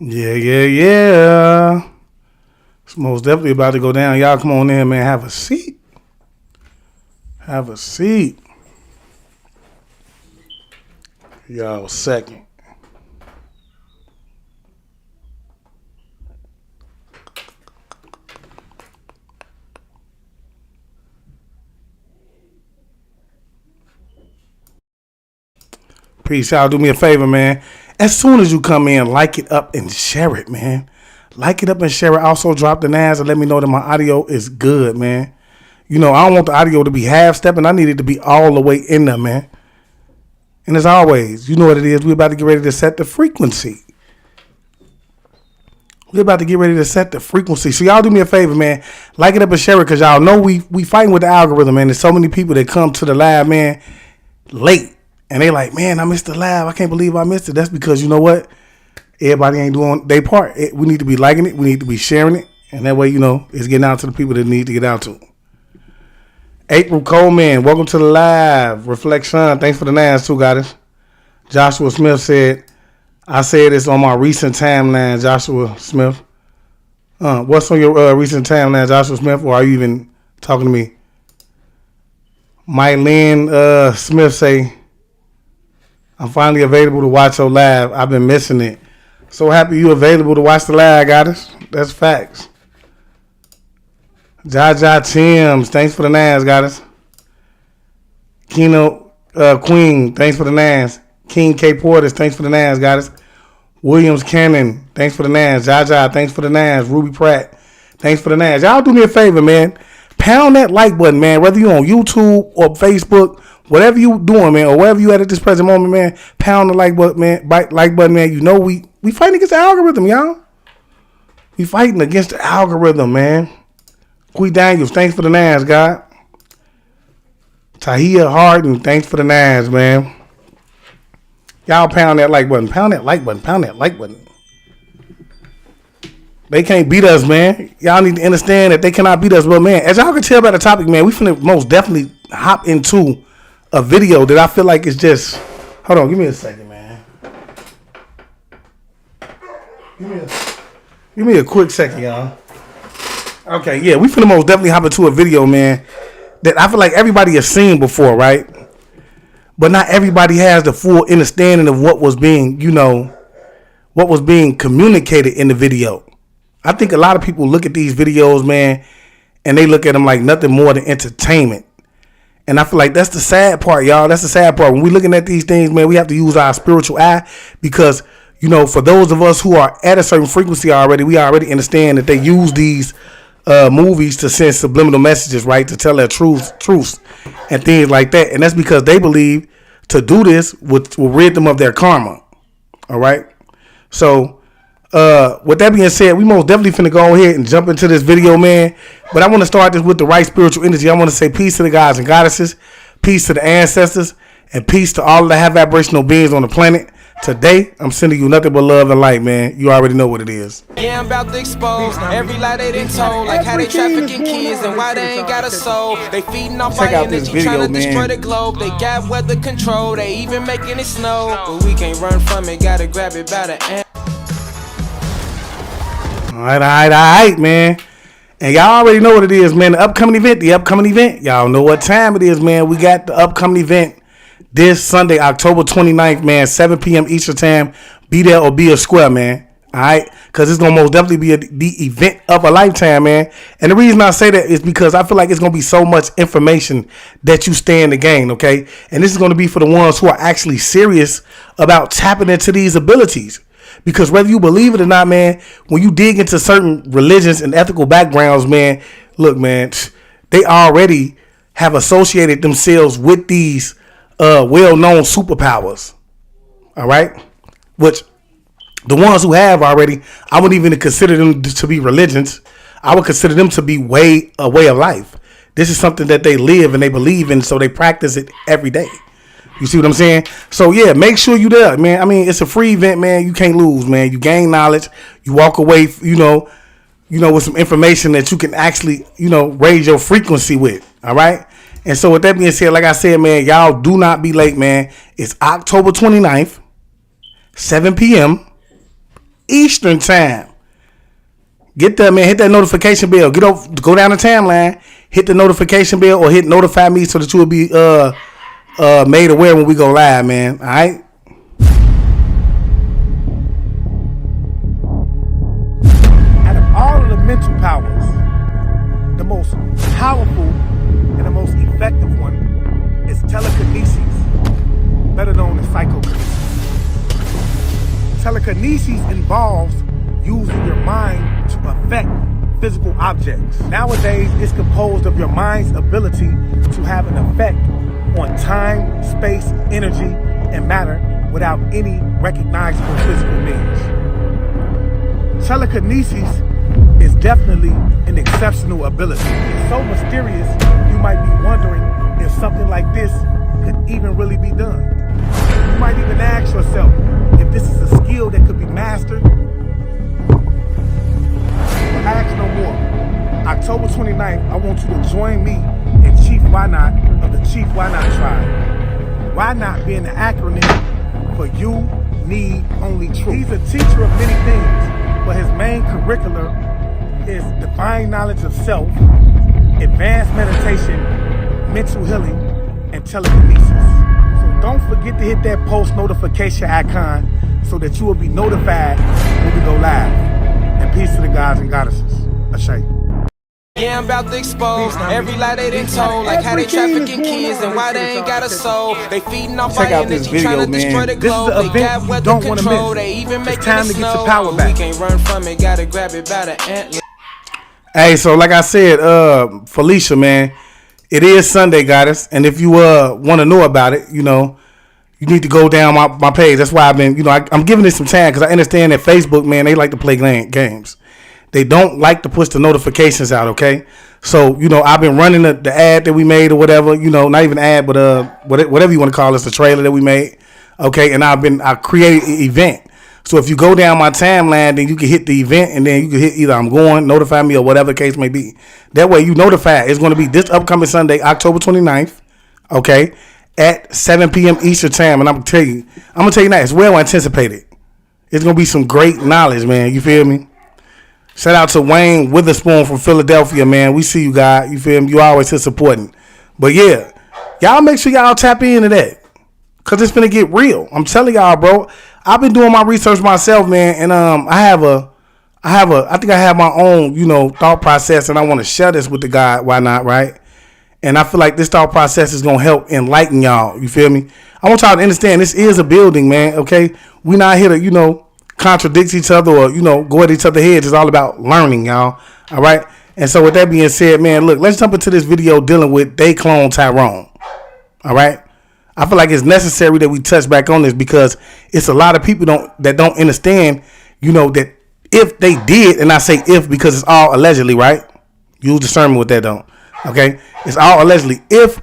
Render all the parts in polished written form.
Yeah. It's most definitely about to go down. Y'all come on in, man. Have a seat. Have a seat. Y'all, second. Peace out. Do me a favor, man. As soon as you come in, like it up and share it, man. Like it up and share it. Also, drop the NAS and let me know that my audio is good, man. You know, I don't want the audio to be half-stepping. I need it to be all the way in there, man. And as always, you know what it is. We're about to get ready to set the frequency. We're about to get ready to set the frequency. So y'all do me a favor, man. Like it up and share it because y'all know we fighting with the algorithm, man. There's so many people that come to the live, man, late. And they like, man, I missed the live. I can't believe I missed it. That's because, you know what? Everybody ain't doing their part. We need to be liking it. We need to be sharing it. And that way, you know, it's getting out to the people that need to get out to. April Coleman, welcome to the live. Reflection, thanks for the NAS too, guys. Joshua Smith said, I said this on my recent timeline, Joshua Smith. What's on your recent timeline, Joshua Smith? Or are you even talking to me? Mylene Smith say, I'm finally available to watch your live. I've been missing it. So happy you available to watch the live, guys. That's facts. Jaja Timms, thanks for the NAS, guys. Keno Queen, thanks for the NAS. King K Portis, thanks for the NAS, guys. Williams Cannon, thanks for the NAS. Jaja, thanks for the NAS. Ruby Pratt, thanks for the NAS. Y'all do me a favor, man. Pound that like button, man. Whether you're on YouTube or Facebook, whatever you doing, man, or wherever you at this present moment, man, pound the like button, man. Like button, man. You know we fighting against the algorithm, y'all. We fighting against the algorithm, man. Quee Daniels, thanks for the NAS, God. Tahia Harden, thanks for the NAS, man. Y'all pound that like button. Pound that like button. Pound that like button. They can't beat us, man. Y'all need to understand that they cannot beat us. But, man, as y'all can tell by the topic, man, we finna most definitely hop into a video that I feel like is just... Hold on, give me a second, man. Give me a quick second, y'all. Okay, yeah, we finna most definitely hop into a video, man, that I feel like everybody has seen before, right? But not everybody has the full understanding of what was being, you know, what was being communicated in the video. I think a lot of people look at these videos, man, and they look at them like nothing more than entertainment. And I feel like that's the sad part, y'all. That's the sad part. When we're looking at these things, man, we have to use our spiritual eye because, you know, for those of us who are at a certain frequency already, we already understand that they use these movies to send subliminal messages, right, to tell their truths and things like that. And that's because they believe to do this will rid them of their karma. All right. So with that being said, we most definitely finna go ahead and jump into this video, man. But I want to start this with the right spiritual energy. I want to say peace to the gods and goddesses, peace to the ancestors, and peace to all of the high vibrational beings on the planet. Today, I'm sending you nothing but love and light, man. You already know what it is. Yeah, I'm about to expose every lie they done told, like how they trafficking kids and why they ain't got a soul. They feeding off our energy, trying to destroy the globe. They got weather control, they even making it snow. But we can't run from it, gotta grab it by the end. All right, man. And y'all already know what it is, man. The upcoming event. Y'all know what time it is, man. We got the upcoming event this Sunday, October 29th, man, 7 p.m. Eastern time. Be there or be a square, man. All right? Because it's going to most definitely be the event of a lifetime, man. And the reason I say that is because I feel like it's going to be so much information that you stand to gain, okay? And this is going to be for the ones who are actually serious about tapping into these abilities. Because whether you believe it or not, man, when you dig into certain religions and ethical backgrounds, man, look, man, they already have associated themselves with these well-known superpowers. All right? Which the ones who have already, I wouldn't even consider them to be religions. I would consider them to be a way of life. This is something that they live and they believe in, so they practice it every day. You see what I'm saying? So, yeah, make sure you there, man. I mean, it's a free event, man. You can't lose, man. You gain knowledge. You walk away, you know, with some information that you can actually, raise your frequency with, all right? And so with that being said, like I said, man, y'all do not be late, man. It's October 29th, 7 p.m. Eastern time. Get that, man. Hit that notification bell. Go down the timeline. Hit the notification bell or hit notify me so that you will be made aware when we go live, man. All right. Out of all of the mental powers, the most powerful and the most effective one is telekinesis, better known as psychokinesis. Telekinesis involves using your mind to affect physical objects. Nowadays, it's composed of your mind's ability to have an effect on time, space, energy, and matter without any recognizable physical means. Telekinesis is definitely an exceptional ability. It's so mysterious, you might be wondering if something like this could even really be done. You might even ask yourself if this is a skill that could be mastered. But ask no more. October 29th, I want you to join me and Chief Why Not of the Chief Why Not Tribe. Why Not being the acronym for You Need Only Truth. He's a teacher of many things, but his main curriculum is divine knowledge of self, advanced meditation, mental healing, and telekinesis. So don't forget to hit that post notification icon so that you will be notified when we go live. And peace to the gods and goddesses. Ashay. Yeah, I'm about to expose every lie they done told, like how they trafficking kids and why they ain't got a soul. They feeding off our energy, trying to destroy the globe. They got weather control, they even making it snow. We can't run from it, gotta grab it by the antler. Hey, so like I said, Felicia, man, it is Sunday, goddess, and if you want to know about it, you need to go down my page. That's why I've been, I'm giving it some time because I understand that Facebook, man, they like to play games. They don't like to push the notifications out, okay? So, I've been running the ad that we made or whatever, not even ad, but whatever you want to call it, the trailer that we made, okay? And I created an event. So if you go down my timeline, then you can hit the event, and then you can hit either I'm going, notify me, or whatever the case may be. That way you notify. It's going to be this upcoming Sunday, October 29th, okay, at 7 p.m. Eastern time. And I'm going to tell you now, it's well anticipated. It's going to be some great knowledge, man. You feel me? Shout out to Wayne Witherspoon from Philadelphia, man. We see you, guys. You feel me? You always here supporting. But yeah, y'all make sure y'all tap into that. Cause it's gonna get real. I'm telling y'all, bro. I've been doing my research myself, man, and I think I have my own, thought process, and I want to share this with the guy. Why not, right? And I feel like this thought process is gonna help enlighten y'all. You feel me? I want y'all to understand this is a building, man. Okay, we not here to, contradict each other or, go at each other's heads. It's all about learning, y'all. All right. And so with that being said, man, look, let's jump into this video dealing with they clone Tyrone. All right. I feel like it's necessary that we touch back on this because it's a lot of people that don't understand, that if they did, and I say if because it's all allegedly, right? Use discernment with that, though. Okay, it's all allegedly. If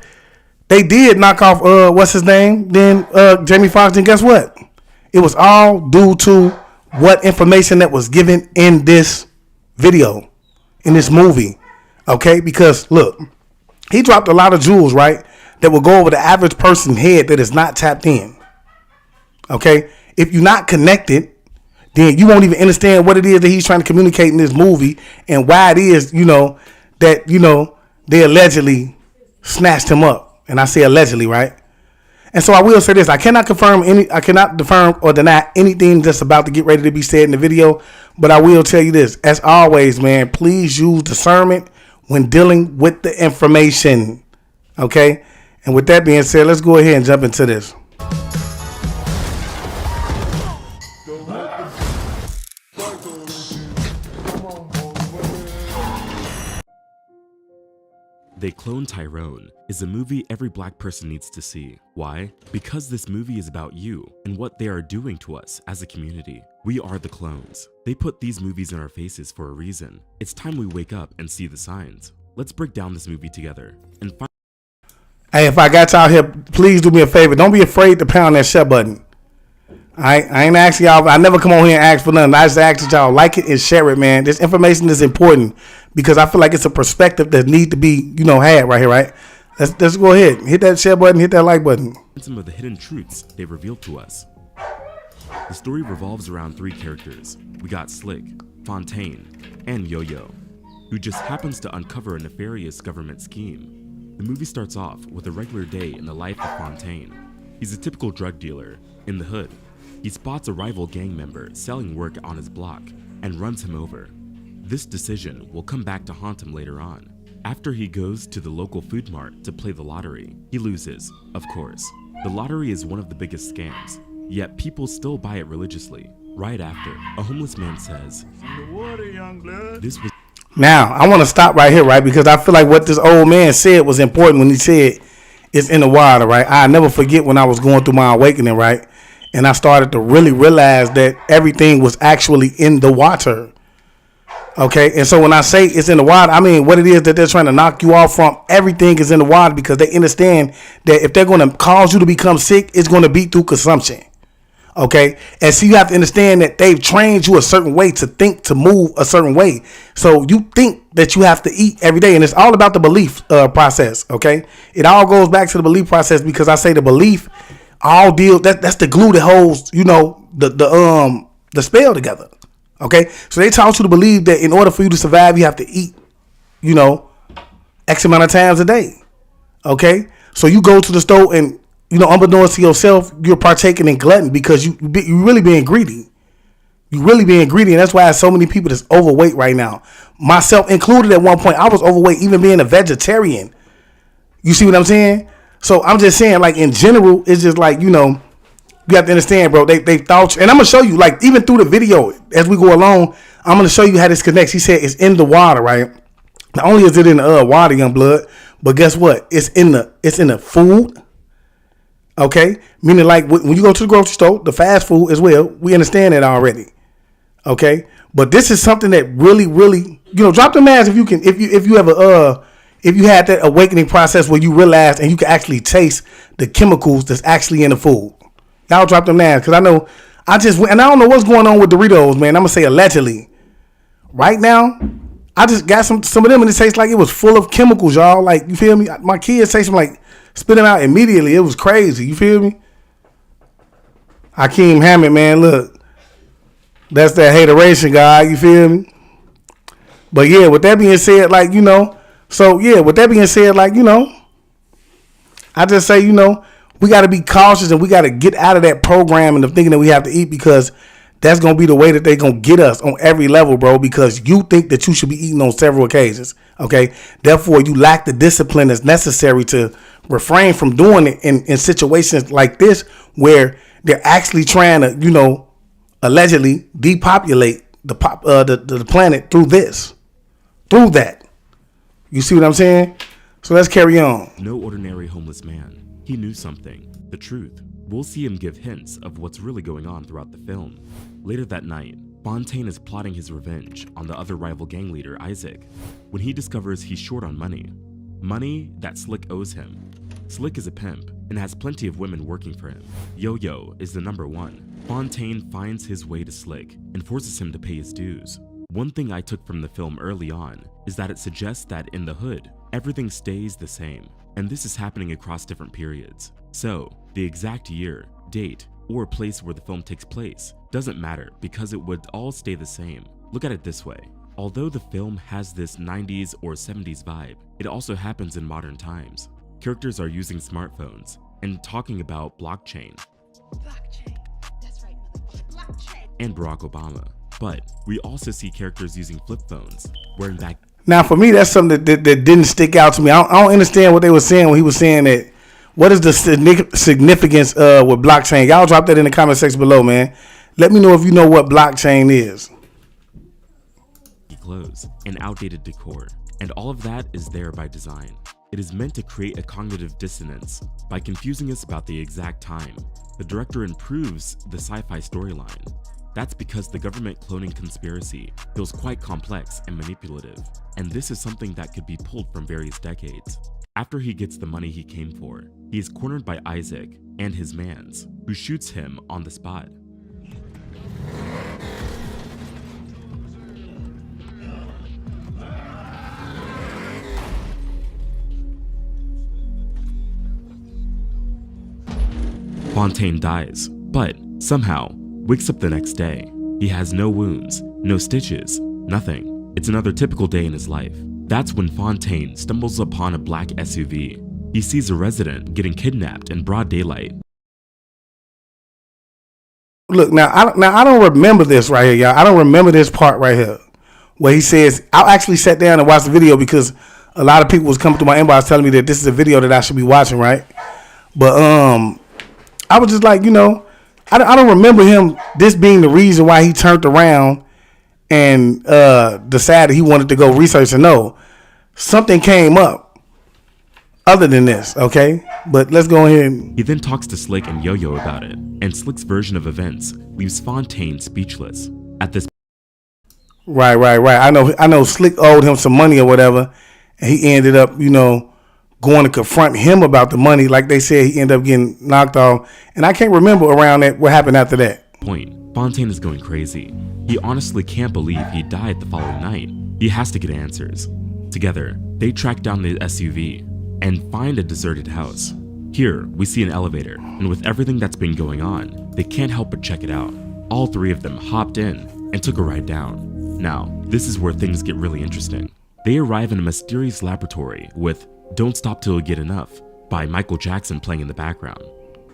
they did knock off what's his name, then Jamie Foxx, then guess what? It was all due to what information that was given in this video, in this movie. Okay, because look, he dropped a lot of jewels, right? That will go over the average person's head that is not tapped in. Okay? If you're not connected, then you won't even understand what it is that he's trying to communicate in this movie and why it is, that, they allegedly snatched him up. And I say allegedly, right? And so I will say this. I cannot confirm or deny anything that's about to get ready to be said in the video. But I will tell you this. As always, man, please use discernment when dealing with the information. Okay? And with that being said, let's go ahead and jump into this. They Clone Tyrone is a movie every black person needs to see. Why? Because this movie is about you and what they are doing to us as a community. We are the clones. They put these movies in our faces for a reason. It's time we wake up and see the signs. Let's break down this movie together and find. Hey, if I got y'all here, please do me a favor. Don't be afraid to pound that share button. I ain't asking y'all. I never come on here and ask for nothing. I just ask that y'all like it and share it, man. This information is important because I feel like it's a perspective that need to be, had right here, right? Let's go ahead. Hit that share button, hit that like button. Some of the hidden truths they revealed to us. The story revolves around 3 characters. We got Slick, Fontaine, and Yo-Yo, who just happens to uncover a nefarious government scheme. The movie starts off with a regular day in the life of Fontaine. He's a typical drug dealer in the hood. He spots a rival gang member selling work on his block and runs him over. This decision will come back to haunt him later on. After he goes to the local food mart to play the lottery, he loses, of course. The lottery is one of the biggest scams, yet people still buy it religiously. Right after, a homeless man says, "This was..." Now, I want to stop right here, right? Because I feel like what this old man said was important when he said it's in the water, right? I never forget when I was going through my awakening, right? And I started to really realize that everything was actually in the water. Okay, and so when I say it's in the water, I mean what it is that they're trying to knock you off from. Everything is in the water because they understand that if they're going to cause you to become sick, it's going to be through consumption. Okay, and so you have to understand that they've trained you a certain way to think, to move a certain way. So you think that you have to eat every day, and it's all about the belief process. Okay, it all goes back to the belief process because I say the belief all deal that's the glue that holds the spell together. Okay, so they taught you to believe that in order for you to survive, you have to eat, X amount of times a day. Okay, so you go to the store and, unbeknownst to yourself, you're partaking in glutton because you really being greedy. You really being greedy, and that's why so many people that's overweight right now. Myself included at one point, I was overweight, even being a vegetarian. You see what I'm saying? So I'm just saying, like, in general, it's just like, you have to understand, bro. They thought, and I'm gonna show you, like, even through the video as we go along, I'm gonna show you how this connects. He said it's in the water, right? Not only is it in the water, young blood, but guess what? It's in the food. Okay, meaning like when you go to the grocery store, the fast food as well. We understand that already. Okay, but this is something that really, really, drop the mask if you can, if you ever if you had that awakening process where you realize and you can actually taste the chemicals that's actually in the food. Y'all drop them now, because I know I don't know what's going on with Doritos, man. I'm gonna say allegedly. Right now, I just got some of them and it tastes like it was full of chemicals, y'all. Like, you feel me? My kids taste them like spit them out immediately. It was crazy. You feel me? Hakeem Hammett, man, look. That's that hateration guy, you feel me? But yeah, with that being said, like, with that being said, like, I just say, we got to be cautious and we got to get out of that programming of thinking that we have to eat, because that's going to be the way that they're going to get us on every level, bro, because you think that you should be eating on several occasions. Okay. Therefore, you lack the discipline that's necessary to refrain from doing it in situations like this, where they're actually trying to, allegedly depopulate the planet through that. You see what I'm saying? So let's carry on. No ordinary homeless man. He knew something, the truth. We'll see him give hints of what's really going on throughout the film. Later that night, Fontaine is plotting his revenge on the other rival gang leader, Isaac, when he discovers he's short on money that Slick owes him. Slick is a pimp and has plenty of women working for him. Yo-Yo is the number one. Fontaine finds his way to Slick and forces him to pay his dues. One thing I took from the film early on is that it suggests that in the hood, everything stays the same, and this is happening across different periods. So, the exact year, date, or place where the film takes place doesn't matter, because it would all stay the same. Look at it this way. Although the film has this 90s or 70s vibe, it also happens in modern times. Characters are using smartphones and talking about blockchain. That's right, blockchain. And Barack Obama. But we also see characters using flip phones, wearing back. Now, for me, that's something that didn't stick out to me. I don't understand what they were saying when he was saying that. What is the significance with blockchain? Y'all drop that in the comment section below, man. Let me know if you know what blockchain is. Clothes and outdated decor, and all of that is there by design. It is meant to create a cognitive dissonance by confusing us about the exact time. The director improves the sci-fi storyline. That's because the government cloning conspiracy feels quite complex and manipulative, and this is something that could be pulled from various decades. After he gets the money he came for, he is cornered by Isaac and his mans, who shoots him on the spot. Fontaine dies, but somehow wakes up the next day. He has no wounds, no stitches, nothing. It's another typical day in his life. That's when Fontaine stumbles upon a black SUV. He sees a resident getting kidnapped in broad daylight. Look, now I don't remember this right here, y'all. I don't remember this part right here where he says, I actually sat down and watched the video because a lot of people was coming through my inbox telling me that this is a video that I should be watching, right? But I was just like, I don't remember him, this being the reason why he turned around and decided he wanted to go research and know. Something came up other than this, okay? But let's go ahead. He then talks to Slick and Yo-Yo about it, and Slick's version of events leaves Fontaine speechless. At this Right. I know Slick owed him some money or whatever, and he ended up, going to confront him about the money. Like they said, he ended up getting knocked off. And I can't remember around that what happened after that. point, Fontaine is going crazy. He honestly can't believe he died the following night. He has to get answers. Together, they track down the SUV and find a deserted house. Here, we see an elevator, and with everything that's been going on, they can't help but check it out. All three of them hopped in and took a ride down. Now, this is where things get really interesting. They arrive in a mysterious laboratory with Don't Stop Till You Get Enough by Michael Jackson playing in the background.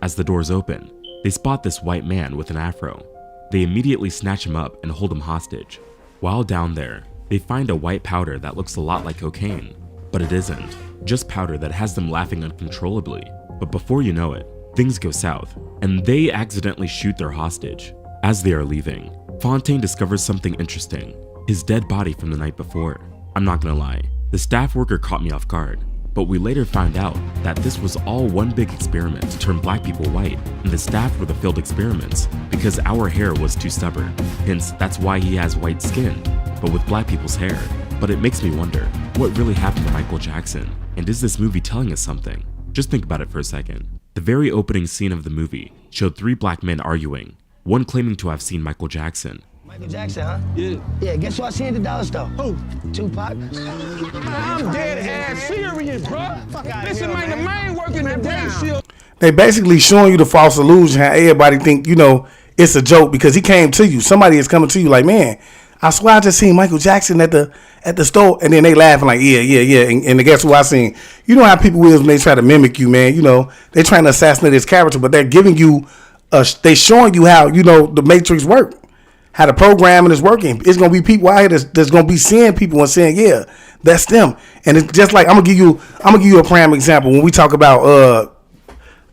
As the doors open, they spot this white man with an afro. They immediately snatch him up and hold him hostage. While down there, they find a white powder that looks a lot like cocaine, but it isn't, just powder that has them laughing uncontrollably. But before you know it, things go south, and they accidentally shoot their hostage. As they are leaving, Fontaine discovers something interesting, his dead body from the night before. I'm not gonna lie, the staff worker caught me off guard, but we later found out that this was all one big experiment to turn black people white, and the staff were the failed experiments because our hair was too stubborn. Hence, that's why he has white skin, but with black people's hair. But it makes me wonder, what really happened to Michael Jackson? And is this movie telling us something? Just think about it for a second. The very opening scene of the movie showed three black men arguing, one claiming to have seen Michael Jackson. Michael Jackson, huh? Yeah, guess who I seen at the dollar store? Who? Tupac. I'm dead ass serious, bro. This is the main work in the day shield. They basically showing you the false illusion, how everybody think, it's a joke because he came to you. Somebody is coming to you like, man, I swear I just seen Michael Jackson at the store, and then they laughing like, yeah. And guess who I seen? You know how people is when they try to mimic you, man. They trying to assassinate his character, but they're giving you, they showing you how, the Matrix work, how the programming is working. It's gonna be people out here that's gonna be seeing people and saying, yeah, that's them. And it's just like I'm gonna give you a prime example when we talk about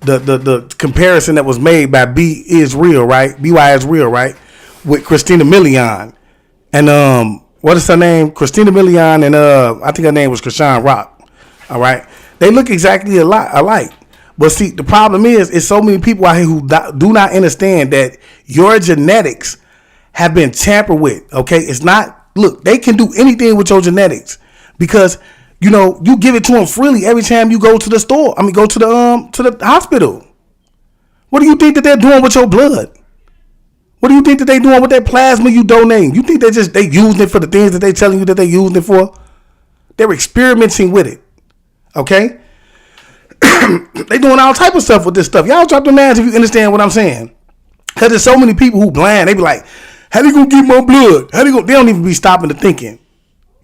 the comparison that was made by B is real, right? BY is real, right? With Christina Milian. And what is her name? Christina Milian and I think her name was Krishan Rock. All right, they look exactly alike. But see, the problem is so many people out here who do not understand that your genetics have been tampered with. Okay, it's not. Look, they can do anything with your genetics because you give it to them freely every time you go to the store. Go to the hospital. What do you think that they're doing with your blood? What do you think that they doing with that plasma you donate? You think they using it for the things that they telling you that they using it for? They're experimenting with it. Okay? They doing all type of stuff with this stuff. Y'all drop them ass if you understand what I'm saying. Because there's so many people who blind. They be like, how they gonna get my blood? They don't even be stopping to thinking.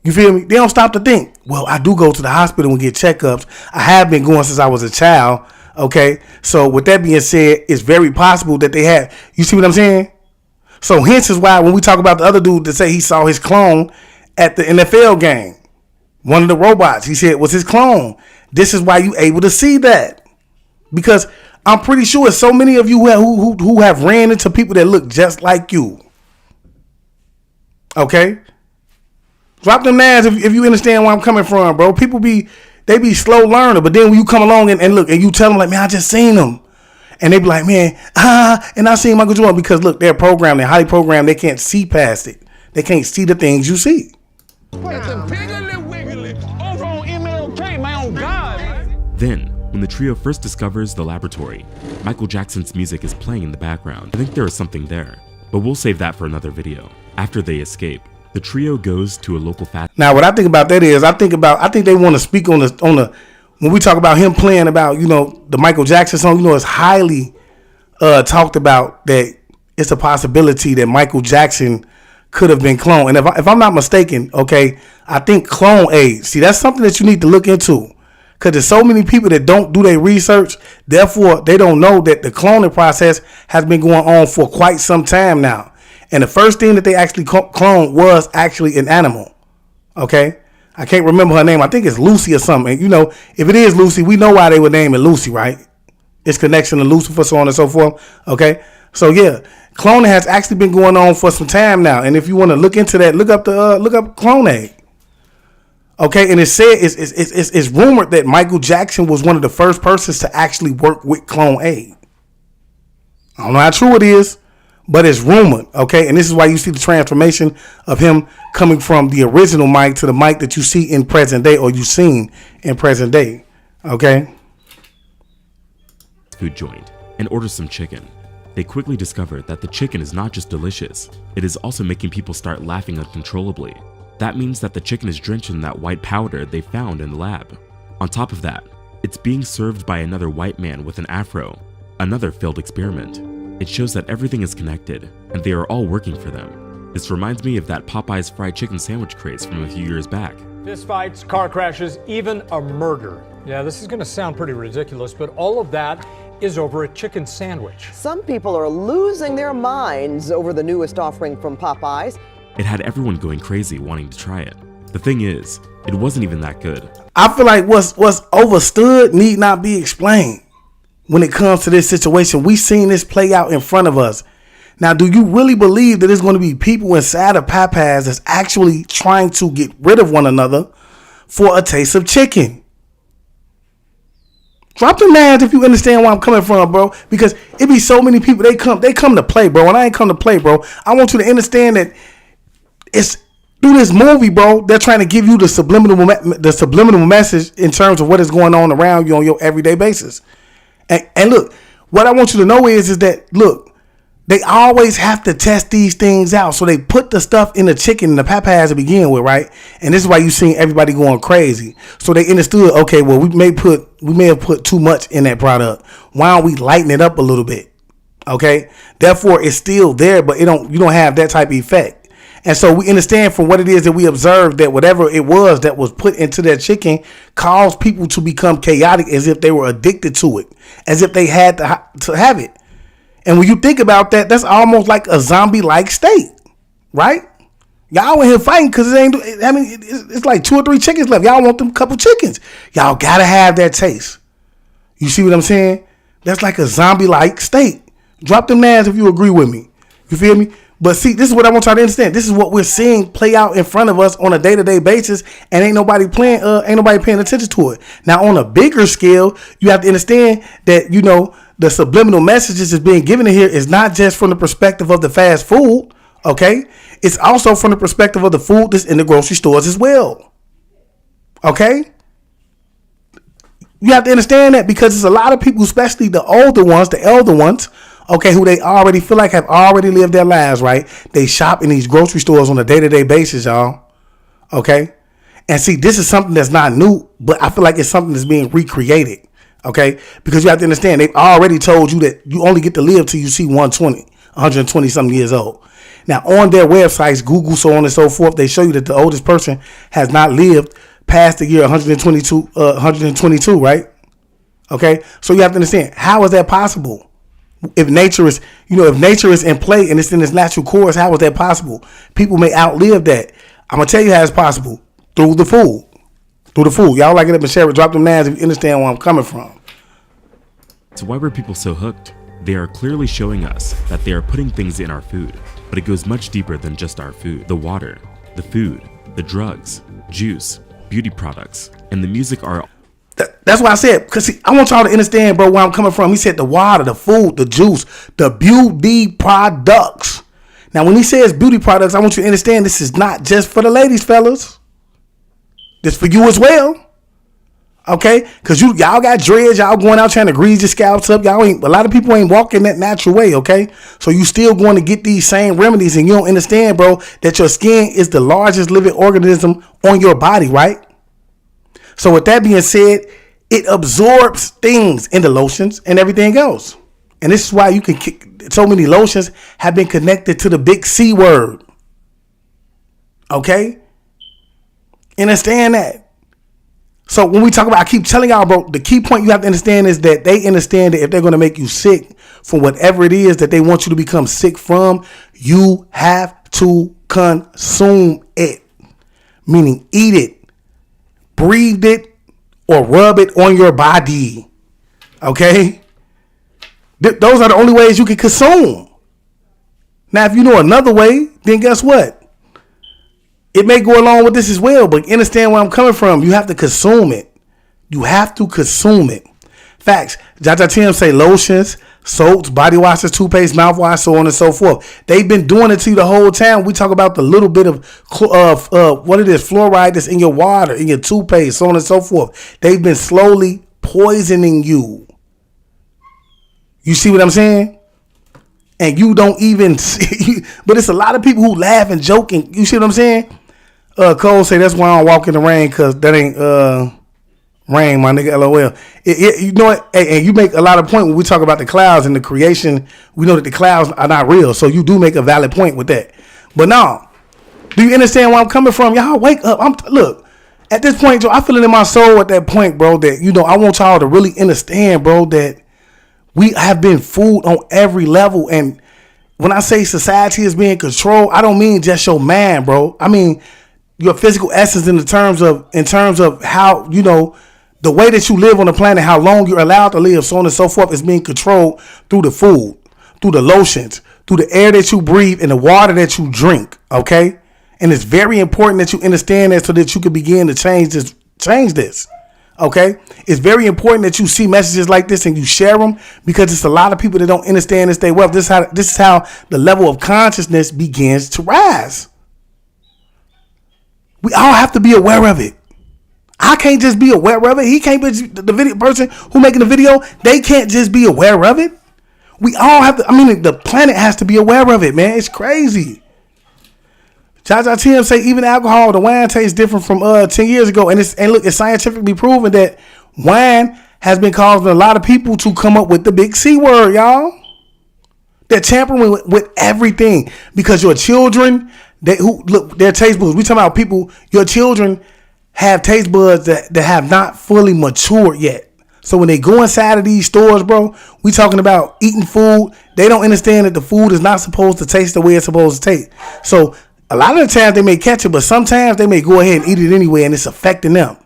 You feel me? They don't stop to think. Well, I do go to the hospital and get checkups. I have been going since I was a child. Okay? So with that being said, it's very possible that they have. You see what I'm saying? So hence is why when we talk about the other dude that say he saw his clone at the NFL game, one of the robots, he said was his clone. This is why you able to see that. Because I'm pretty sure it's so many of you who have ran into people that look just like you. Okay? Drop them names if you understand where I'm coming from, bro. People be slow learner, but then when you come along and look and you tell them like, man, I just seen them. And they be like, man, and I seen Michael Jordan because look, they're programmed, they're highly programmed, they can't see past it. They can't see the things you see. Then, when the trio first discovers the laboratory, Michael Jackson's music is playing in the background. I think there is something there, but we'll save that for another video. After they escape, the trio goes to a local Now, what I think about that is, I think they want to speak on the when we talk about him playing about, the Michael Jackson song, it's highly talked about that it's a possibility that Michael Jackson could have been cloned. And if I'm not mistaken, okay, I think clone age. See, that's something that you need to look into. Because there's so many people that don't do their research. Therefore, they don't know that the cloning process has been going on for quite some time now. And the first thing that they actually cloned was actually an animal. Okay? I can't remember her name. I think it's Lucy or something. And, you know, if it is Lucy, we know why they would name it Lucy, right? It's connection to Lucifer, so on and so forth. Okay? So, yeah. Cloning has actually been going on for some time now. And if you want to look into that, look up clone aid. Okay, and it said it's rumored that Michael Jackson was one of the first persons to actually work with clone aid. I don't know how true it is, but it's rumored. Okay, and this is why you see the transformation of him coming from the original mic to the mic that you see in present day, or you seen in present day. Okay. Food joint and orders some chicken. They quickly discovered that the chicken is not just delicious, it is also making people start laughing uncontrollably. That means that the chicken is drenched in that white powder they found in the lab. On top of that, it's being served by another white man with an afro, another failed experiment. It shows that everything is connected, and they are all working for them. This reminds me of that Popeye's fried chicken sandwich craze from a few years back. Fistfights, car crashes, even a murder. Yeah, this is gonna sound pretty ridiculous, but all of that is over a chicken sandwich. Some people are losing their minds over the newest offering from Popeyes. It had everyone going crazy wanting to try it. The thing is, it wasn't even that good. I feel like what's overstood need not be explained when it comes to this situation. We seen this play out in front of us. Now, do you really believe that there's going to be people inside of Popeyes that's actually trying to get rid of one another for a taste of chicken? Drop the names if you understand where I'm coming from, bro. Because it be so many people, they come to play, bro. And I ain't come to play, bro. I want you to understand that it's through this movie, bro, they're trying to give you the subliminal message in terms of what is going on around you on your everyday basis. And look, what I want you to know is that, look, they always have to test these things out. So they put the stuff in the chicken and the Popeyes to begin with, right? And this is why you seen everybody going crazy. So they understood, okay, well, we may have put too much in that product. Why don't we lighten it up a little bit? Okay? Therefore, it's still there, but you don't have that type of effect. And so we understand from what it is that we observed that whatever it was that was put into that chicken caused people to become chaotic, as if they were addicted to it, as if they had to have it. And when you think about that, that's almost like a zombie-like state, right? Y'all in here fighting because it's like 2 or 3 chickens left. Y'all want them couple chickens. Y'all gotta have that taste. You see what I'm saying? That's like a zombie-like state. Drop them names if you agree with me. You feel me? But see, this is what I want y'all to understand. This is what we're seeing play out in front of us on a day-to-day basis, and ain't nobody paying attention to it. Now, on a bigger scale, you have to understand that, you know, the subliminal messages that's being given in here is not just from the perspective of the fast food, okay? It's also from the perspective of the food that's in the grocery stores as well, okay? You have to understand that because there's a lot of people, especially the older ones, the elder ones, okay, who they already feel like have already lived their lives, right? They shop in these grocery stores on a day-to-day basis, y'all. Okay? And see, this is something that's not new, but I feel like it's something that's being recreated. Okay? Because you have to understand, they've already told you that you only get to live till you see 120 something years old. Now, on their websites, Google, so on and so forth, they show you that the oldest person has not lived past the year 122, right? Okay? So you have to understand, how is that possible? If nature is in play and it's in its natural course, how is that possible? People may outlive that. I'm gonna tell you how it's possible. Through the food. Y'all like it up and share it. Drop them names if you understand where I'm coming from. So why were people so hooked? They are clearly showing us that they are putting things in our food, but it goes much deeper than just our food. The water, the food, the drugs, juice, beauty products, and the music are. That's why I said, because see, I want y'all to understand, bro, where I'm coming from. He said the water, the food, the juice, the beauty products. Now, when he says beauty products, I want you to understand this is not just for the ladies, fellas. This for you as well. Okay? Because y'all got dreads, y'all going out trying to grease your scalps up. A lot of people ain't walking that natural way, okay? So you still going to get these same remedies, and you don't understand, bro, that your skin is the largest living organism on your body, right? So with that being said, it absorbs things in the lotions and everything else. And this is why you can so many lotions have been connected to the big C word. Okay? Understand that. So when we talk about, I keep telling y'all, bro, the key point you have to understand is that they understand that if they're going to make you sick from whatever it is that they want you to become sick from, you have to consume it. Meaning eat it, breathe it, or rub it on your body. Okay? Those are the only ways you can consume. Now, if you know another way, then guess what? It may go along with this as well, but understand where I'm coming from. You have to consume it. You have to consume it. Facts. Jaja Tim say lotions, soaps, body washes, toothpaste, mouthwash, so on and so forth. They've been doing it to you the whole time. We talk about the little bit of what it is, fluoride that's in your water, in your toothpaste, so on and so forth. They've been slowly poisoning you. You see what I'm saying? And you don't even see, but it's a lot of people who laugh and joking. You see what I'm saying? Cole say that's why I don't walk in the rain, because that ain't rain, my nigga. LOL. You know what? And you make a lot of point when we talk about the clouds and the creation. We know that the clouds are not real, so you do make a valid point with that. But no, do you understand where I'm coming from? Y'all wake up. Look, at this point, Joe, I feel it in my soul at that point, bro, that I want y'all to really understand, bro, that we have been fooled on every level. And when I say society is being controlled, I don't mean just your mind, bro. I mean your physical essence in terms of how, the way that you live on the planet, how long you're allowed to live, so on and so forth, is being controlled through the food, through the lotions, through the air that you breathe and the water that you drink. Okay. And it's very important that you understand that so that you can begin to change this. Okay, it's very important that you see messages like this and you share them, because it's a lot of people that don't understand this day wealth. This is how the level of consciousness begins to rise. We all have to be aware of it. I can't just be aware of it. He can't be the video person who making the video. They can't just be aware of it. We all have to. I mean, the planet has to be aware of it, man. It's crazy. Jaja Tim say even alcohol, the wine tastes different from 10 years ago. And look, it's scientifically proven that wine has been causing a lot of people to come up with the big C word, y'all. They're tampering with everything, because your children, their taste buds. We talking about people, your children have taste buds that have not fully matured yet. So when they go inside of these stores, bro, we talking about eating food. They don't understand that the food is not supposed to taste the way it's supposed to taste. So a lot of the times they may catch it, but sometimes they may go ahead and eat it anyway, and it's affecting them.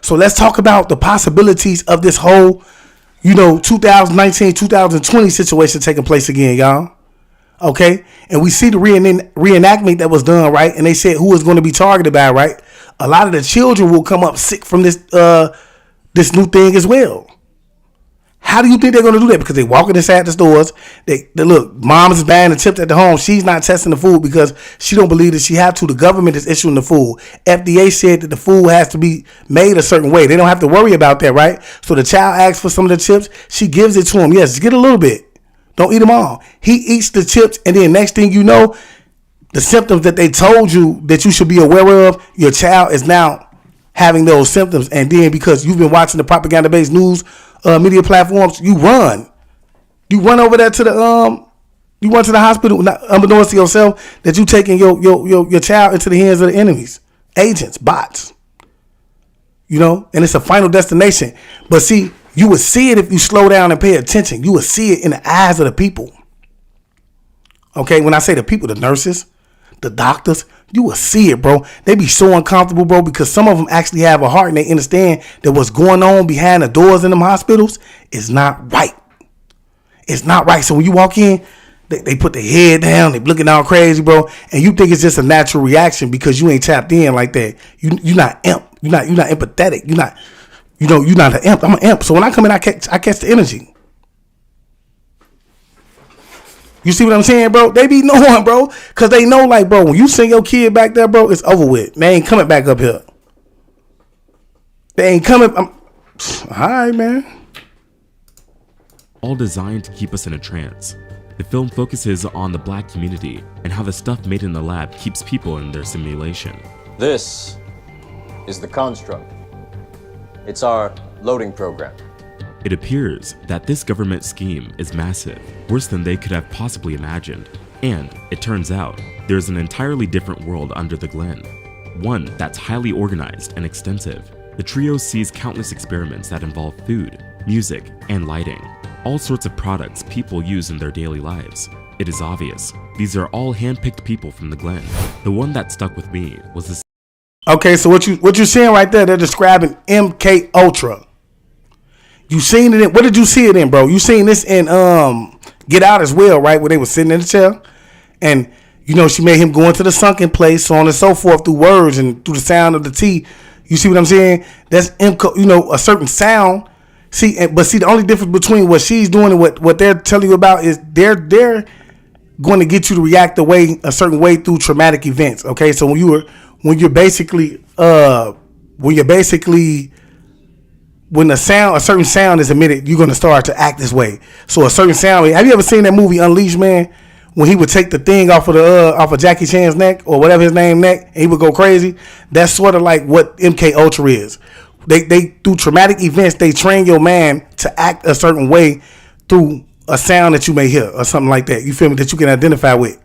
So let's talk about the possibilities of this whole, 2019, 2020 situation taking place again, y'all. Okay? And we see the reenactment that was done, right? And they said who is going to be targeted by, right? A lot of the children will come up sick from this new thing as well. How do you think they're going to do that? Because they walking inside the stores. They look, mom's is buying the chips at the home. She's not testing the food because she don't believe that she have to. The government is issuing the food. FDA said that the food has to be made a certain way. They don't have to worry about that, right? So the child asks for some of the chips. She gives it to him. Yes, get a little bit. Don't eat them all. He eats the chips, and then next thing you know, the symptoms that they told you that you should be aware of, your child is now having those symptoms. And then because you've been watching the propaganda-based news media platforms, you run over there to you went to the hospital, unbeknownst to yourself, that you taking your child into the hands of the enemies, agents, bots, and it's a final destination. But see, you would see it if you slow down and pay attention. You would see it in the eyes of the people. Okay, when I say the people, the nurses, the doctors, you will see it, bro. They be so uncomfortable, bro, because some of them actually have a heart and they understand that what's going on behind the doors in them hospitals is not right. It's not right. So when you walk in, they put their head down, they looking all crazy, bro, and you think it's just a natural reaction because you ain't tapped in like that. You're not imp. You're not empathetic. You're not an imp. I'm an imp. So when I come in, I catch the energy. You see what I'm saying, bro? They be knowing, bro, because they know, like, bro, when you send your kid back there, bro, it's over with. They ain't coming back up here. They ain't coming. All right, man. All designed to keep us in a trance. The film focuses on the Black community and how the stuff made in the lab keeps people in their simulation. This is the construct. It's our loading program. It appears that this government scheme is massive, worse than they could have possibly imagined. And it turns out, there's an entirely different world under the Glen. One that's highly organized and extensive. The trio sees countless experiments that involve food, music, and lighting. All sorts of products people use in their daily lives. It is obvious, these are all hand-picked people from the Glen. The one that stuck with me was this. Okay, so what you're seeing right there, they're describing MK Ultra. You seen it in, what did you see it in, bro? You seen this in Get Out as well, right? Where they were sitting in the chair. And, you know, she made him go into the sunken place, so on and so forth, through words and through the sound of the T. You see what I'm saying? That's, you know, a certain sound. But see, the only difference between what she's doing and what they're telling you about is they're going to get you to react a certain way through traumatic events. Okay, so when a certain sound is emitted, you're going to start to act this way. So a certain sound. Have you ever seen that movie Unleashed, man? When he would take the thing off of Jackie Chan's neck or whatever his name neck, and he would go crazy. That's sort of like what MK Ultra is. They through traumatic events, they train your man to act a certain way through a sound that you may hear or something like that. You feel me? That you can identify with.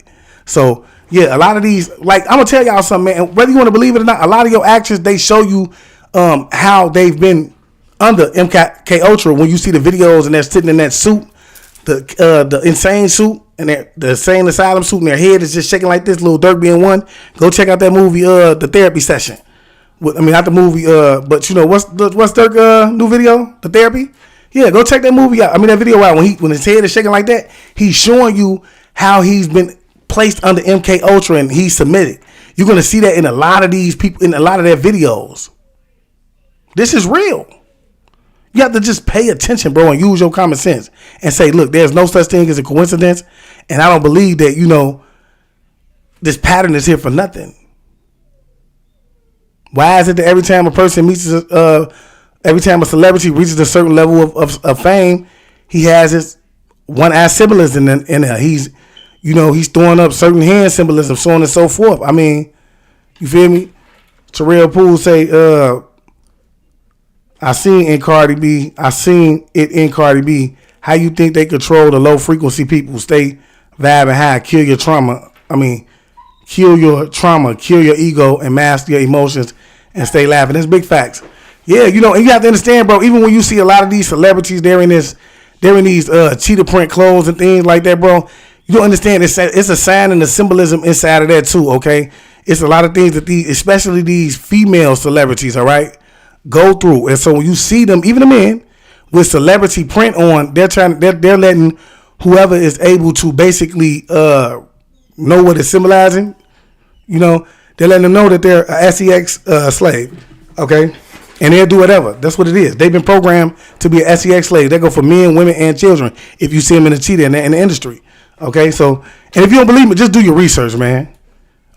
So yeah, a lot of these, like, I'm gonna tell y'all something, man. Whether you want to believe it or not, a lot of your actions, they show you how they've been under MK Ultra. When you see the videos and they're sitting in that suit, the insane suit and the insane asylum suit, and their head is just shaking like this. Little Dirk being one. Go check out that movie, The Therapy Session. I mean, not the movie, but you know what's Dirk new video, The Therapy. Yeah, go check that movie out. I mean, that video out when his head is shaking like that. He's showing you how he's been placed under MK Ultra and he's submitted. You're gonna see that in a lot of these people, in a lot of their videos. This is real. You have to just pay attention, bro, and use your common sense and say, look, there's no such thing as a coincidence, and I don't believe that, you know, this pattern is here for nothing. Why is it that every time a person every time a celebrity reaches a certain level of fame, he has his one-eye symbolism in there? He's throwing up certain hand symbolism, so on and so forth. I mean, you feel me? Terrell Poole say, I seen it in Cardi B. How you think they control the low frequency people? Stay vibing high, kill your trauma, kill your ego, and master your emotions and stay laughing. That's big facts. Yeah, you know, and you have to understand, bro, even when you see a lot of these celebrities, they're in these cheetah print clothes and things like that, bro, you don't understand it's a sign and a symbolism inside of that too, okay? It's a lot of things that especially these female celebrities, all right, go through. And so when you see them, even the men, with celebrity print on, they're letting whoever is able to basically know what it's symbolizing, you know, they're letting them know that they're a SEX slave, okay? And they'll do whatever. That's what it is. They've been programmed to be a SEX slave. They go for men, women, and children if you see them in the cheetah in the industry, okay? So, and if you don't believe me, just do your research, man.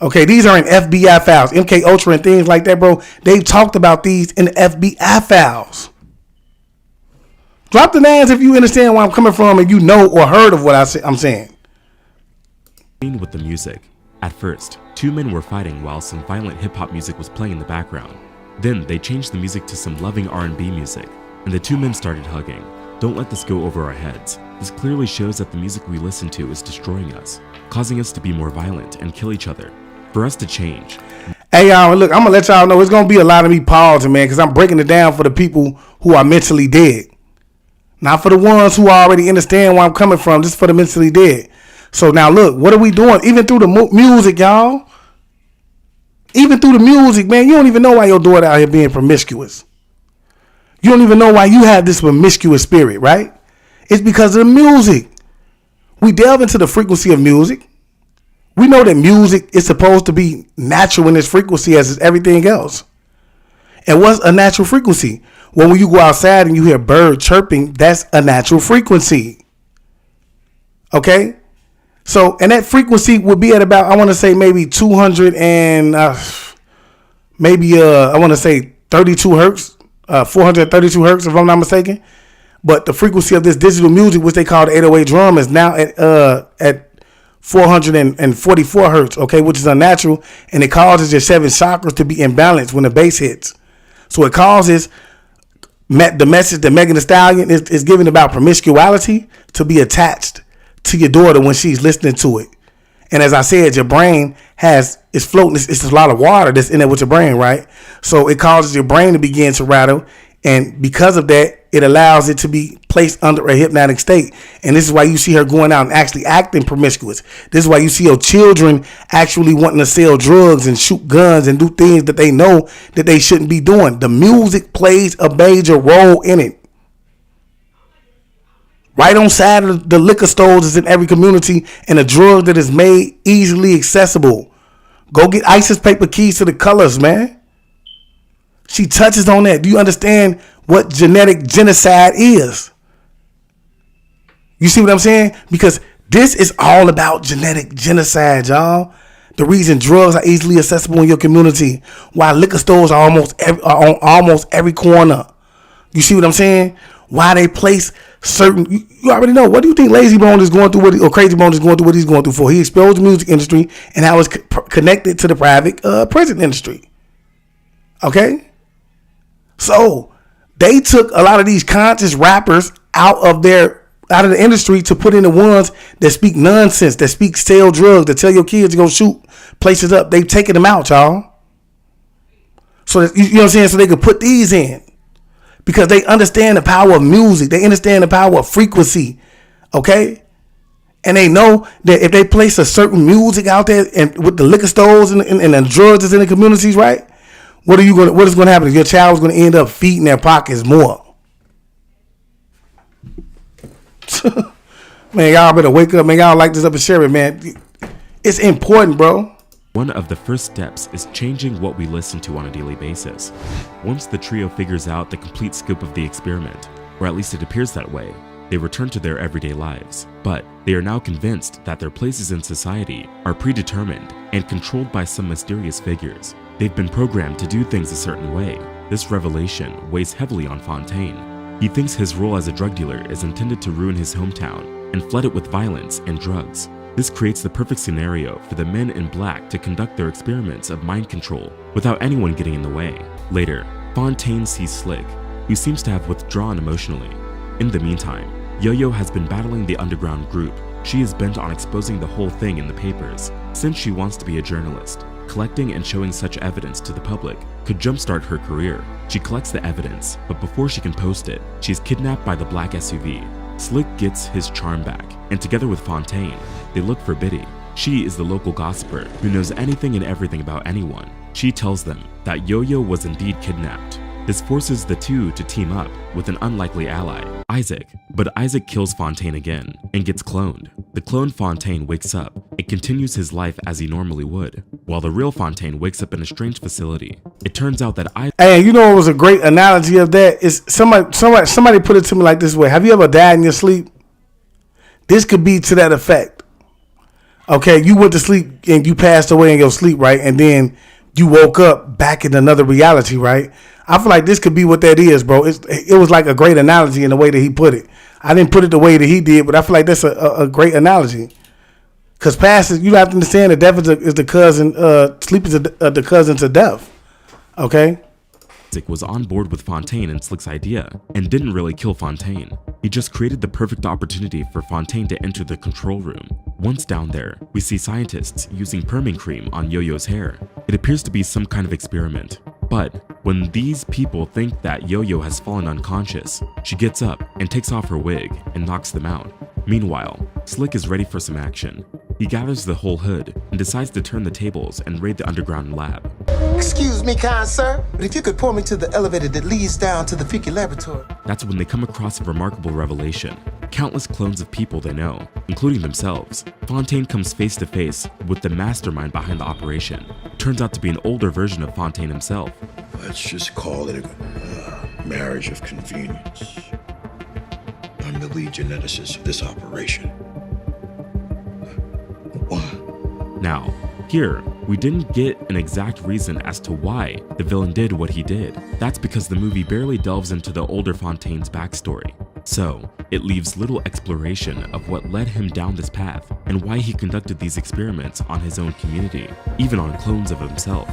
Okay, these are in FBI files. MK Ultra and things like that, bro. They've talked about these in the FBI files. Drop the names if you understand where I'm coming from and you know or heard of what I'm saying. With the music. At first, two men were fighting while some violent hip-hop music was playing in the background. Then they changed the music to some loving R&B music, and the two men started hugging. Don't let this go over our heads. This clearly shows that the music we listen to is destroying us, causing us to be more violent and kill each other. For us to change. Hey, y'all, look, I'm going to let y'all know it's going to be a lot of me pausing, man, because I'm breaking it down for the people who are mentally dead. Not for the ones who already understand where I'm coming from, just for the mentally dead. So now, look, what are we doing? Even through the music, y'all. Even through the music, man, you don't even know why your daughter out here being promiscuous. You don't even know why you have this promiscuous spirit, right? It's because of the music. We delve into the frequency of music. We know that music is supposed to be natural in its frequency as is everything else. And what's a natural frequency? Well, when you go outside and you hear bird chirping, that's a natural frequency. Okay? So, and that frequency would be at about, I want to say maybe 200 and I want to say 32 hertz, 432 hertz if I'm not mistaken. But the frequency of this digital music, which they call the 808 drum, is now at 444 hertz, okay, which is unnatural, and it causes your seven chakras to be imbalanced when the bass hits. So it causes the message that Megan Thee Stallion is giving about promiscuity to be attached to your daughter when she's listening to it. And as I said, your brain is floating. It's a lot of water that's in there with your brain, right? So it causes your brain to begin to rattle. And because of that, it allows it to be placed under a hypnotic state. And this is why you see her going out and actually acting promiscuous. This is why you see your children actually wanting to sell drugs and shoot guns and do things that they know that they shouldn't be doing. The music plays a major role in it. Right on side of the liquor stores is in every community, and a drug that is made easily accessible. Go get ISIS paper keys to the colors, man. She touches on that. Do you understand what genetic genocide is? You see what I'm saying? Because this is all about genetic genocide, y'all. The reason drugs are easily accessible in your community, why liquor stores are on almost every corner. You see what I'm saying? Why they place certain, you already know. What do you think Lazy Bone is going through, or Crazy Bone is going through what he's going through for? He exposed the music industry and how it's connected to the private prison industry. Okay? So they took a lot of these conscious rappers out of the industry to put in the ones that speak nonsense, that speak sell drugs, that tell your kids to go shoot places up. They've taken them out, y'all. So that, you know what I'm saying? So they could put these in. Because they understand the power of music. They understand the power of frequency. Okay? And they know that if they place a certain music out there and with the liquor stores and the drugs that's in the communities, right? What is going to happen? Your child is going to end up feeding their pockets more. Man, y'all better wake up, man. Y'all like this up and share it, man. It's important, bro. One of the first steps is changing what we listen to on a daily basis. Once the trio figures out the complete scope of the experiment, or at least it appears that way, they return to their everyday lives. But they are now convinced that their places in society are predetermined and controlled by some mysterious figures. They've been programmed to do things a certain way. This revelation weighs heavily on Fontaine. He thinks his role as a drug dealer is intended to ruin his hometown and flood it with violence and drugs. This creates the perfect scenario for the men in black to conduct their experiments of mind control without anyone getting in the way. Later, Fontaine sees Slick, who seems to have withdrawn emotionally. In the meantime, Yo-Yo has been battling the underground group. She is bent on exposing the whole thing in the papers, since she wants to be a journalist. Collecting and showing such evidence to the public could jumpstart her career. She collects the evidence, but before she can post it, she is kidnapped by the black SUV. Slick gets his charm back, and together with Fontaine, they look for Biddy. She is the local gossiper who knows anything and everything about anyone. She tells them that Yo-Yo was indeed kidnapped. This forces the two to team up with an unlikely ally, Isaac. But Isaac kills Fontaine again and gets cloned. The cloned Fontaine wakes up and continues his life as he normally would, while the real Fontaine wakes up in a strange facility. It turns out that Hey, you know what was a great analogy of that? Is somebody put it to me like this way. Have you ever died in your sleep? This could be to that effect. Okay, you went to sleep and you passed away in your sleep, right? And then you woke up back in another reality, right? I feel like this could be what that is, bro. It was like a great analogy in the way that he put it. I didn't put it the way that he did, but I feel like that's a great analogy. Because past is, you have to understand that death is the cousin, sleep is the cousin to death. Okay? Isaac was on board with Fontaine and Slick's idea and didn't really kill Fontaine. He just created the perfect opportunity for Fontaine to enter the control room. Once down there, we see scientists using perming cream on Yo-Yo's hair. It appears to be some kind of experiment. But when these people think that Yo-Yo has fallen unconscious, she gets up and takes off her wig and knocks them out. Meanwhile, Slick is ready for some action. He gathers the whole hood and decides to turn the tables and raid the underground lab. Excuse me, kind sir, but if you could point me to the elevator that leads down to the freaky laboratory. That's when they come across a remarkable revelation. Countless clones of people they know, including themselves. Fontaine comes face to face with the mastermind behind the operation. Turns out to be an older version of Fontaine himself. Let's just call it a marriage of convenience. I'm the lead geneticist of this operation. Why? Now, here, we didn't get an exact reason as to why the villain did what he did. That's because the movie barely delves into the older Fontaine's backstory. So, it leaves little exploration of what led him down this path and why he conducted these experiments on his own community, even on clones of himself.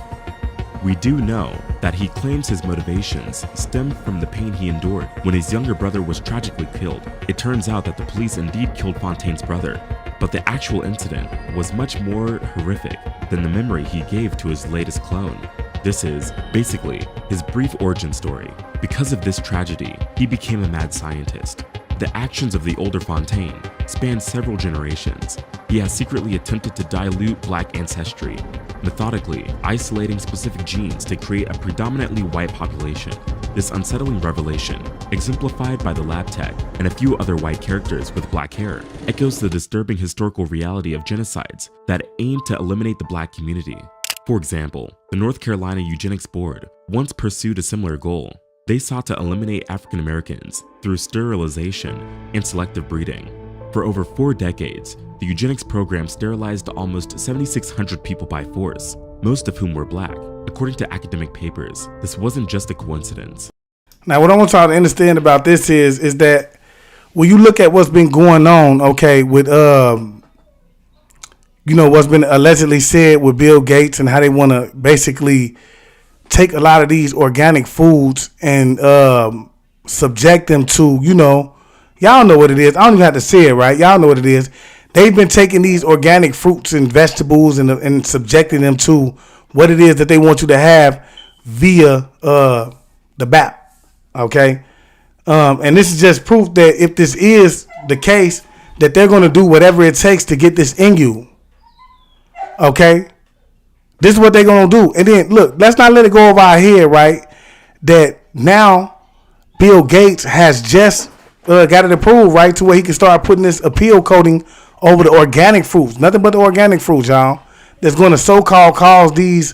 We do know that he claims his motivations stemmed from the pain he endured when his younger brother was tragically killed. It turns out that the police indeed killed Fontaine's brother, but the actual incident was much more horrific than the memory he gave to his latest clone. This is, basically, his brief origin story. Because of this tragedy, he became a mad scientist. The actions of the older Fontaine span several generations. He has secretly attempted to dilute black ancestry, methodically isolating specific genes to create a predominantly white population. This unsettling revelation, exemplified by the lab tech and a few other white characters with black hair, echoes the disturbing historical reality of genocides that aim to eliminate the black community. For example, the North Carolina Eugenics Board once pursued a similar goal. They sought to eliminate African Americans through sterilization and selective breeding. For over 4 decades, the eugenics program sterilized almost 7,600 people by force, most of whom were black. According to academic papers, this wasn't just a coincidence. Now, what I want y'all to understand about this is that when you look at what's been going on, okay, with what's been allegedly said with Bill Gates and how they want to basically take a lot of these organic foods and subject them to, y'all know what it is. I don't even have to say it, right? Y'all know what it is. They've been taking these organic fruits and vegetables and subjecting them to what it is that they want you to have via the BAP, okay? And this is just proof that if this is the case, that they're going to do whatever it takes to get this in you, okay? This is what they're going to do. And then, look, let's not let it go over our head, right, that now Bill Gates has just got it approved, right, to where he can start putting this appeal coating over the organic fruits. Nothing but the organic fruits, y'all, that's going to so-called cause these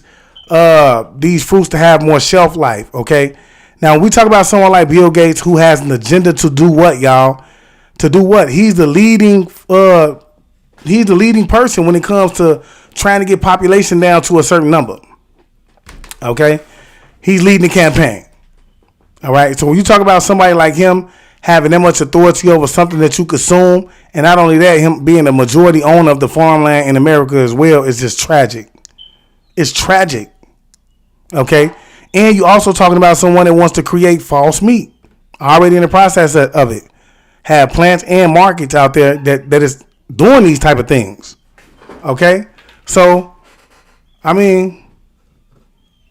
fruits to have more shelf life, okay? Now, when we talk about someone like Bill Gates who has an agenda to do what, y'all? To do what? He's the leading person when it comes to trying to get population down to a certain number. Okay? He's leading the campaign. All right? So when you talk about somebody like him having that much authority over something that you consume, and not only that, him being a majority owner of the farmland in America as well, is just tragic. It's tragic. Okay? And you're also talking about someone that wants to create false meat. Already in the process of it. Have plants and markets out there that is doing these type of things. Okay? So, I mean,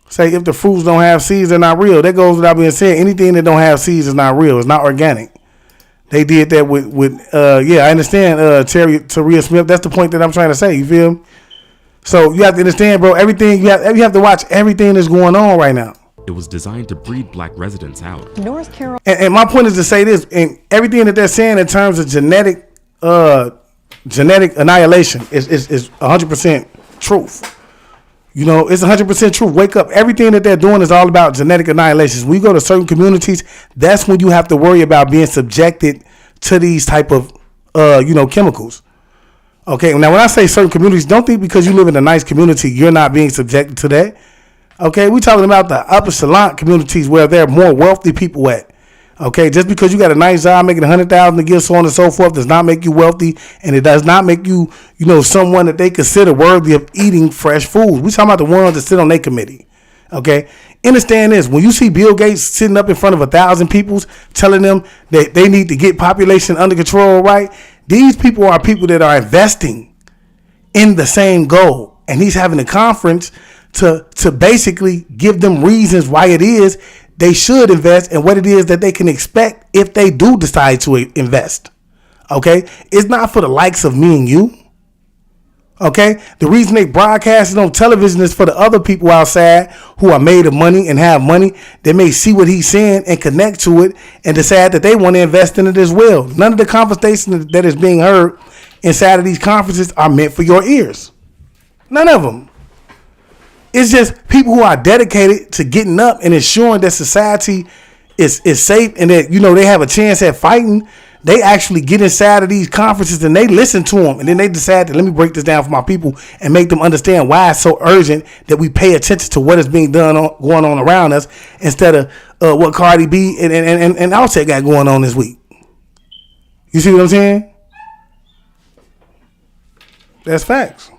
say if the fruits don't have seeds, they're not real. That goes without being said. Anything that don't have seeds is not real. It's not organic. They did that with I understand Tyrone Smith. That's the point that I'm trying to say. You feel me? So you have to understand, bro, everything you have to watch everything that's going on right now. It was designed to breed black residents out. North Carolina. And my point is to say this, and everything that they're saying in terms of genetic annihilation is 100% truth. It's 100% truth. Wake up. Everything that they're doing is all about genetic annihilation. When you go to certain communities, that's when you have to worry about being subjected to these type of, chemicals. Okay. Now, when I say certain communities, don't think because you live in a nice community, you're not being subjected to that. Okay. We're talking about the upper echelon communities where there are more wealthy people at. Okay, just because you got a nice job making $100,000 a year, so on and so forth, does not make you wealthy, and it does not make you, someone that they consider worthy of eating fresh food. We talking about the ones that sit on their committee. Okay, understand this: when you see Bill Gates sitting up in front of 1,000 people, telling them that they need to get population under control, right? These people are people that are investing in the same goal, and he's having a conference to basically give them reasons why it is they should invest and what it is that they can expect if they do decide to invest. Okay? It's not for the likes of me and you. Okay? The reason they broadcast it on television is for the other people outside who are made of money and have money. They may see what he's saying and connect to it and decide that they want to invest in it as well. None of the conversation that is being heard inside of these conferences are meant for your ears. None of them. It's just people who are dedicated to getting up and ensuring that society is safe and that, they have a chance at fighting. They actually get inside of these conferences and they listen to them. And then they decide that let me break this down for my people and make them understand why it's so urgent that we pay attention to what is being going on around us instead of what Cardi B and Offset got going on this week. You see what I'm saying? That's facts.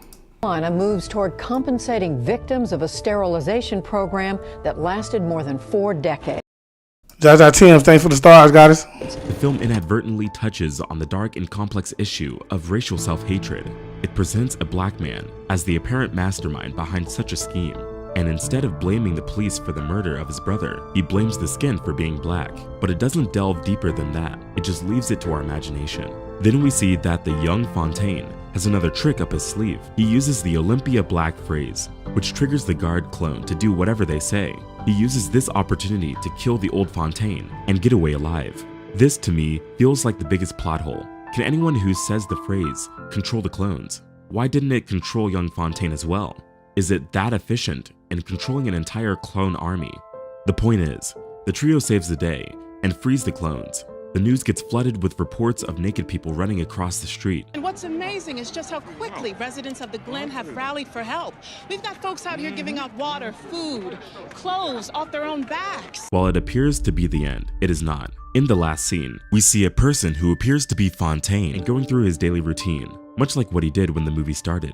Carolina moves toward compensating victims of a sterilization program that lasted more than 4 decades. Jaja Tim, thanks for the stars, goddess. The film inadvertently touches on the dark and complex issue of racial self-hatred. It presents a black man as the apparent mastermind behind such a scheme, and instead of blaming the police for the murder of his brother, he blames the skin for being black. But it doesn't delve deeper than that, it just leaves it to our imagination. Then we see that the young Fontaine has another trick up his sleeve. He uses the Olympia Black phrase, which triggers the guard clone to do whatever they say. He uses this opportunity to kill the old Fontaine and get away alive. This, to me, feels like the biggest plot hole. Can anyone who says the phrase control the clones? Why didn't it control young Fontaine as well? Is it that efficient in controlling an entire clone army? The point is, the trio saves the day and frees the clones. The news gets flooded with reports of naked people running across the street. And what's amazing is just how quickly residents of the Glen have rallied for help. We've got folks out here giving out water, food, clothes off their own backs. While it appears to be the end, it is not. In the last scene, we see a person who appears to be Fontaine and going through his daily routine, much like what he did when the movie started.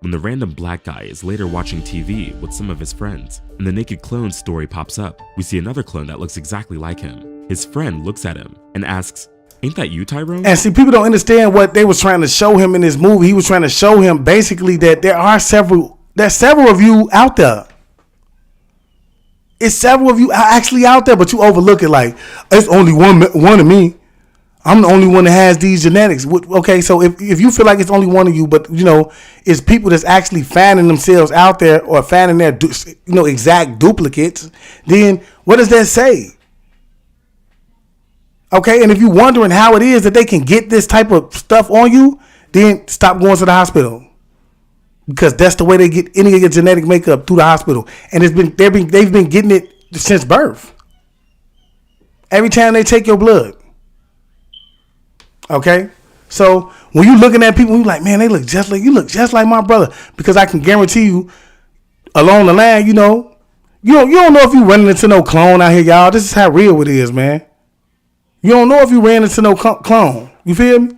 When the random black guy is later watching TV with some of his friends, and the naked clone story pops up, we see another clone that looks exactly like him. His friend looks at him and asks, "Ain't that you, Tyrone?" And see, people don't understand what they was trying to show him in this movie. He was trying to show him basically that there's several of you out there. It's several of you actually out there, but you overlook it like, it's only one of me. I'm the only one that has these genetics. Okay, so if you feel like it's only one of you, but it's people that's actually finding themselves out there or finding their exact duplicates, then what does that say? Okay, and if you're wondering how it is that they can get this type of stuff on you, then stop going to the hospital, because that's the way they get any of your genetic makeup, through the hospital, and they've been getting it since birth. Every time they take your blood. Okay, so when you looking at people, you like, man, you look just like my brother, because I can guarantee you, along the line, you don't know if you running into no clone out here, y'all. This is how real it is, man. You don't know if you ran into no clone. You feel me?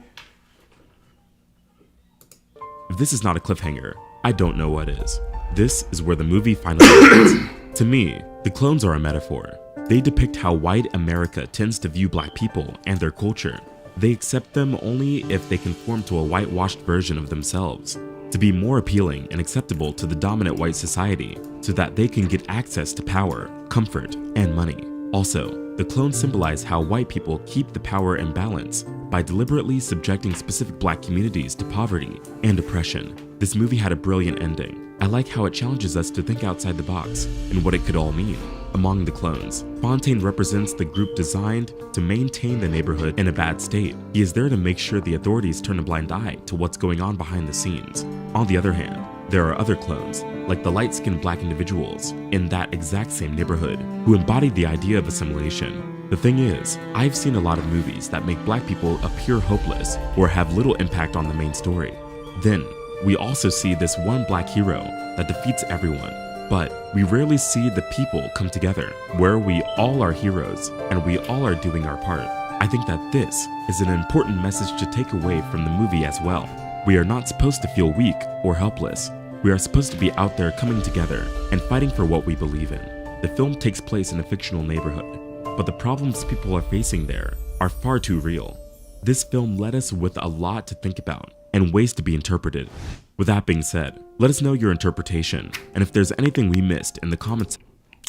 If this is not a cliffhanger, I don't know what is. This is where the movie finally ends. To me, the clones are a metaphor. They depict how white America tends to view black people and their culture. They accept them only if they conform to a whitewashed version of themselves, to be more appealing and acceptable to the dominant white society, so that they can get access to power, comfort, and money. Also, the clones symbolize how white people keep the power in balance by deliberately subjecting specific black communities to poverty and oppression. This movie had a brilliant ending. I like how it challenges us to think outside the box and what it could all mean. Among the clones, Fontaine represents the group designed to maintain the neighborhood in a bad state. He is there to make sure the authorities turn a blind eye to what's going on behind the scenes. On the other hand, there are other clones, like the light-skinned black individuals in that exact same neighborhood, who embodied the idea of assimilation. The thing is, I've seen a lot of movies that make black people appear hopeless or have little impact on the main story. Then, we also see this one black hero that defeats everyone. But we rarely see the people come together, where we all are heroes and we all are doing our part. I think that this is an important message to take away from the movie as well. We are not supposed to feel weak or helpless. We are supposed to be out there coming together and fighting for what we believe in. The film takes place in a fictional neighborhood, but the problems people are facing there are far too real. This film led us with a lot to think about and ways to be interpreted. With that being said, let us know your interpretation, and if there's anything we missed in the comments.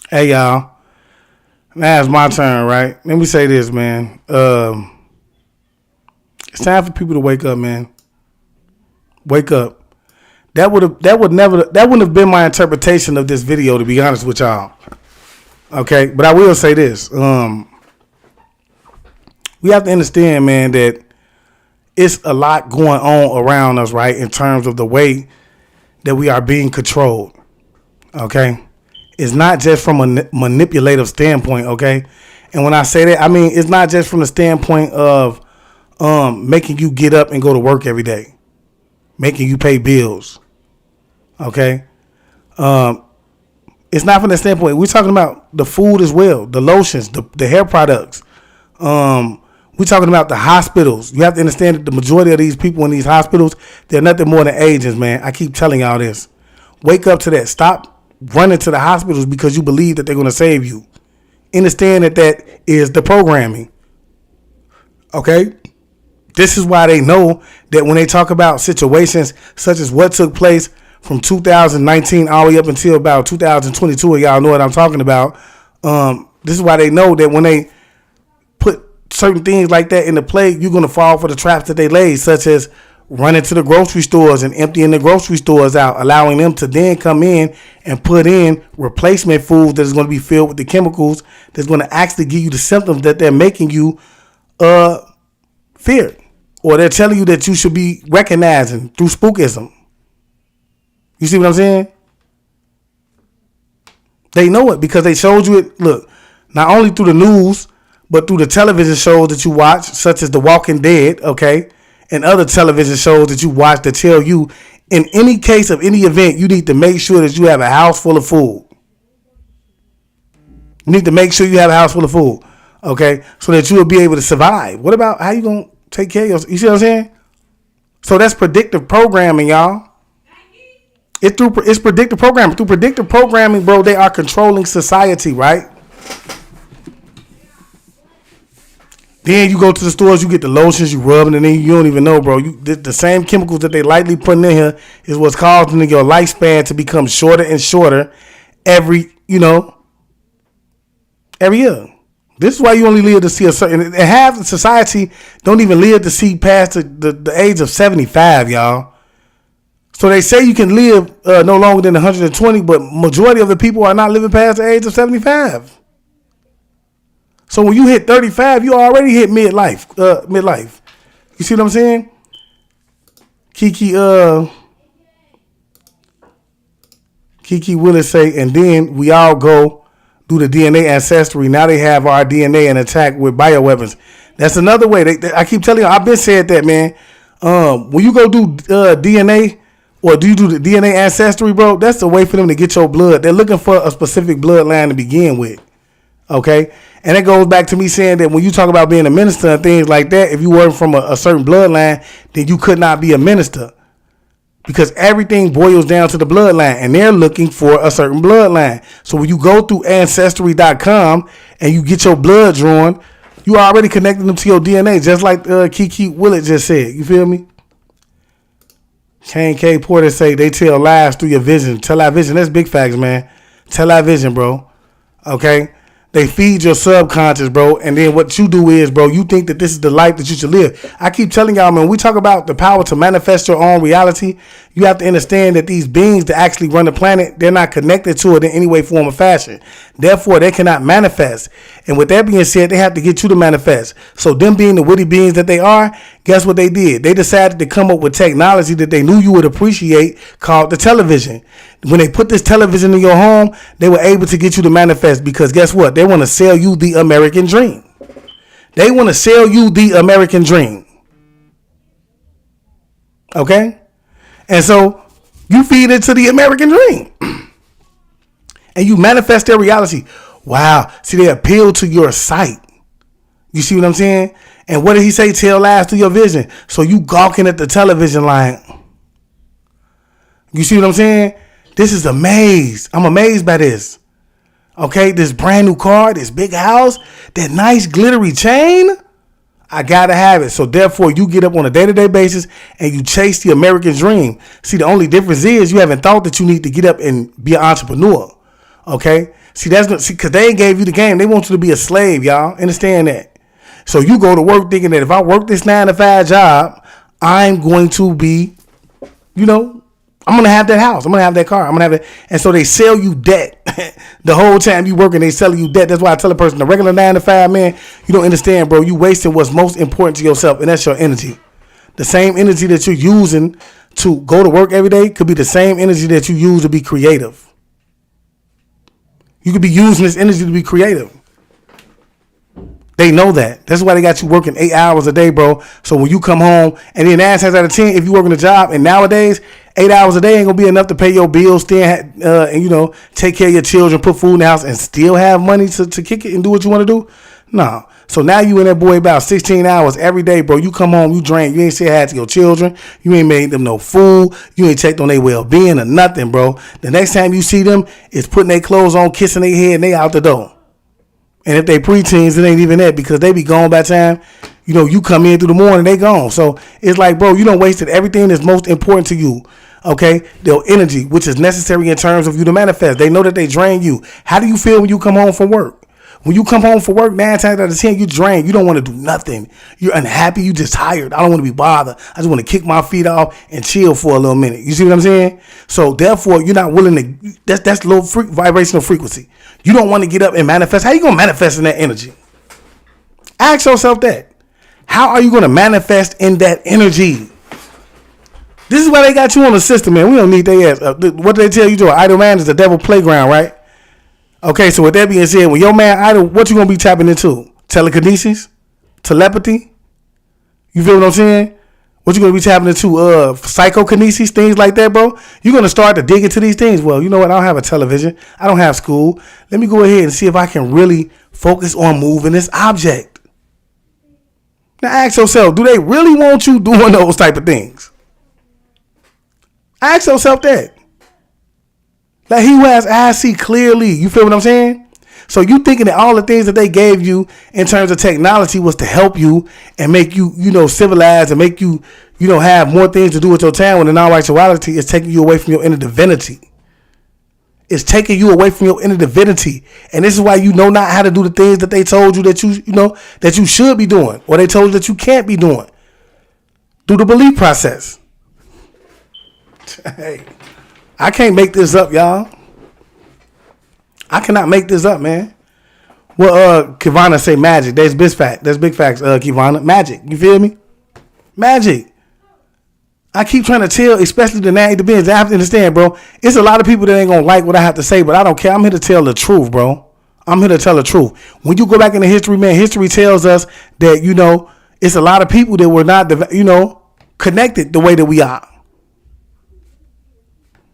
Hey y'all, now it's my turn, right? Let me say this, man. It's time for people to wake up, man. Wake up. That wouldn't have been my interpretation of this video, to be honest with y'all. Okay, but I will say this. We have to understand, man, that it's a lot going on around us, right, in terms of the way that we are being controlled, okay? It's not just from a manipulative standpoint, okay? And when I say that, I mean, it's not just from the standpoint of making you get up and go to work every day, making you pay bills, okay? It's not from that standpoint. We're talking about the food as well, the lotions, the hair products. We're talking about the hospitals. You have to understand that the majority of these people in these hospitals, they're nothing more than agents, man. I keep telling y'all this. Wake up to that. Stop running to the hospitals because you believe that they're going to save you. Understand that is the programming. Okay? This is why they know that when they talk about situations such as what took place from 2019 all the way up until about 2022, and y'all know what I'm talking about. This is why they know that when they put certain things like that into play, you're going to fall for the traps that they lay, such as running to the grocery stores and emptying the grocery stores out, allowing them to then come in and put in replacement foods that is going to be filled with the chemicals that's going to actually give you the symptoms that they're making you fear, or they're telling you that you should be recognizing through spookism. You see what I'm saying? They know it because they showed you it. Look, not only through the news, but through the television shows that you watch, such as The Walking Dead, okay, and other television shows that you watch that tell you, in any case of any event, you need to make sure that you have a house full of food. You need to make sure you have a house full of food, okay, so that you will be able to survive. What about how you going to take care of yourself? You see what I'm saying? So that's predictive programming, y'all. It's predictive programming. Through predictive programming, bro, they are controlling society, right? Then you go to the stores, you get the lotions, you rub it, and then you don't even know, bro. The same chemicals that they lightly putting in here is what's causing your lifespan to become shorter and shorter every year. This is why you only live to see a certain, and half the society don't even live to see past the age of 75, y'all. So they say you can live no longer than 120, but majority of the people are not living past the age of 75. So when you hit 35, you already hit midlife. You see what I'm saying? Kiki Willis say, and then we all go do the DNA ancestry. Now they have our DNA and attack with bioweapons. That's another way. I keep telling you, I've been said that, man. When you go do DNA, or do you do the DNA ancestry, bro? That's the way for them to get your blood. They're looking for a specific bloodline to begin with. Okay? And it goes back to me saying that when you talk about being a minister and things like that, if you weren't from a certain bloodline, then you could not be a minister. Because everything boils down to the bloodline, and they're looking for a certain bloodline. So when you go through Ancestry.com and you get your blood drawn, you already connecting them to your DNA, just like Kiki Willett just said. You feel me? Kane K. Porter say they tell lies through your vision. Tell our vision. That's big facts, man. Tell our vision, bro. Okay? They feed your subconscious, bro. And then what you do is, bro, you think that this is the life that you should live. I keep telling y'all, man, when we talk about the power to manifest your own reality, you have to understand that these beings that actually run the planet, they're not connected to it in any way, form, or fashion. Therefore, they cannot manifest. And with that being said, they have to get you to manifest. So them being the witty beings that they are, guess what they did? They decided to come up with technology that they knew you would appreciate called the television. When they put this television in your home, they were able to get you to manifest because guess what? They want to sell you the American dream. They want to sell you the American dream. Okay? And so you feed into the American dream. And you manifest their reality. Wow. See, they appeal to your sight. You see what I'm saying? And what did he say? Tell lies to your vision. So you gawking at the television line. You see what I'm saying? This is amazed. I'm amazed by this. Okay, this brand new car, this big house, that nice glittery chain. I gotta have it. So therefore, you get up on a day-to-day basis and you chase the American dream. See, the only difference is you haven't thought that you need to get up and be an entrepreneur. Okay, see because they ain't gave you the game. They want you to be a slave, y'all. Understand that? So you go to work thinking that if I work this 9-to-5 job, I'm going to be, I'm going to have that house. I'm going to have that car. I'm going to have it. And so they sell you debt. The whole time you working, they selling you debt. That's why I tell a person, the regular 9-to-5, man, you don't understand, bro. You wasting what's most important to yourself, and that's your energy. The same energy that you're using to go to work every day could be the same energy that you use to be creative. You could be using this energy to be creative. They know that. That's why they got you working 8 hours a day, bro. So when you come home, and then 9 times out of 10, if you working a job, and nowadays, 8 hours a day ain't gonna be enough to pay your bills, still and you know, take care of your children, put food in the house, and still have money to kick it and do what you want to do. No. So now you and that boy about 16 hours every day, bro. You come home, you drain. You ain't said hi to your children. You ain't made them no food. You ain't checked on their well-being or nothing, bro. The next time you see them, it's putting their clothes on, kissing their head, and they out the door. And if they preteens, it ain't even that, because they be gone by the time, you know, you come in through the morning, they gone. So it's like, bro, you done wasted everything that's most important to you. Okay? Their energy, which is necessary in terms of you to manifest. They know that they drain you. How do you feel when you come home from work? When you come home from work, 9 times out of 10, you drained. You don't want to do nothing. You're unhappy. You just tired. I don't want to be bothered. I just want to kick my feet off and chill for a little minute. You see what I'm saying? So therefore, you're not willing to. That's low vibrational frequency. You don't want to get up and manifest. How you gonna manifest in that energy? Ask yourself that. How are you gonna manifest in that energy? This is why they got you on the system, man. We don't need their ass. What do they tell you to? An idle man is the devil playground, right? Okay, so with that being said, when your man idle, what you gonna be tapping into? Telekinesis? Telepathy? You feel what I'm saying? What you gonna be tapping into? Psychokinesis, things like that, bro? You're gonna start to dig into these things. Well, you know what? I don't have a television. I don't have school. Let me go ahead and see if I can really focus on moving this object. Now ask yourself, do they really want you doing those type of things? Ask yourself that. Like, he who has eyes see clearly. You feel what I'm saying? So you thinking that all the things that they gave you in terms of technology was to help you and make you, you know, civilized and make you, you know, have more things to do with your time, when in all actuality it's taking you away from your inner divinity. It's taking you away from your inner divinity. And this is why you know not how to do the things that they told you that you know, that you should be doing, or they told you that you can't be doing through the belief process. Hey. I can't make this up, y'all. I cannot make this up, man. Well, Kivana say magic. That's big fact. That's big facts, Kivana. Magic. You feel me? Magic. I keep trying to tell, especially the 90 bins. I have to understand, bro. It's a lot of people that ain't gonna like what I have to say, but I don't care. I'm here to tell the truth, bro. I'm here to tell the truth. When you go back into history, man, history tells us that, you know, it's a lot of people that were not, you know, connected the way that we are.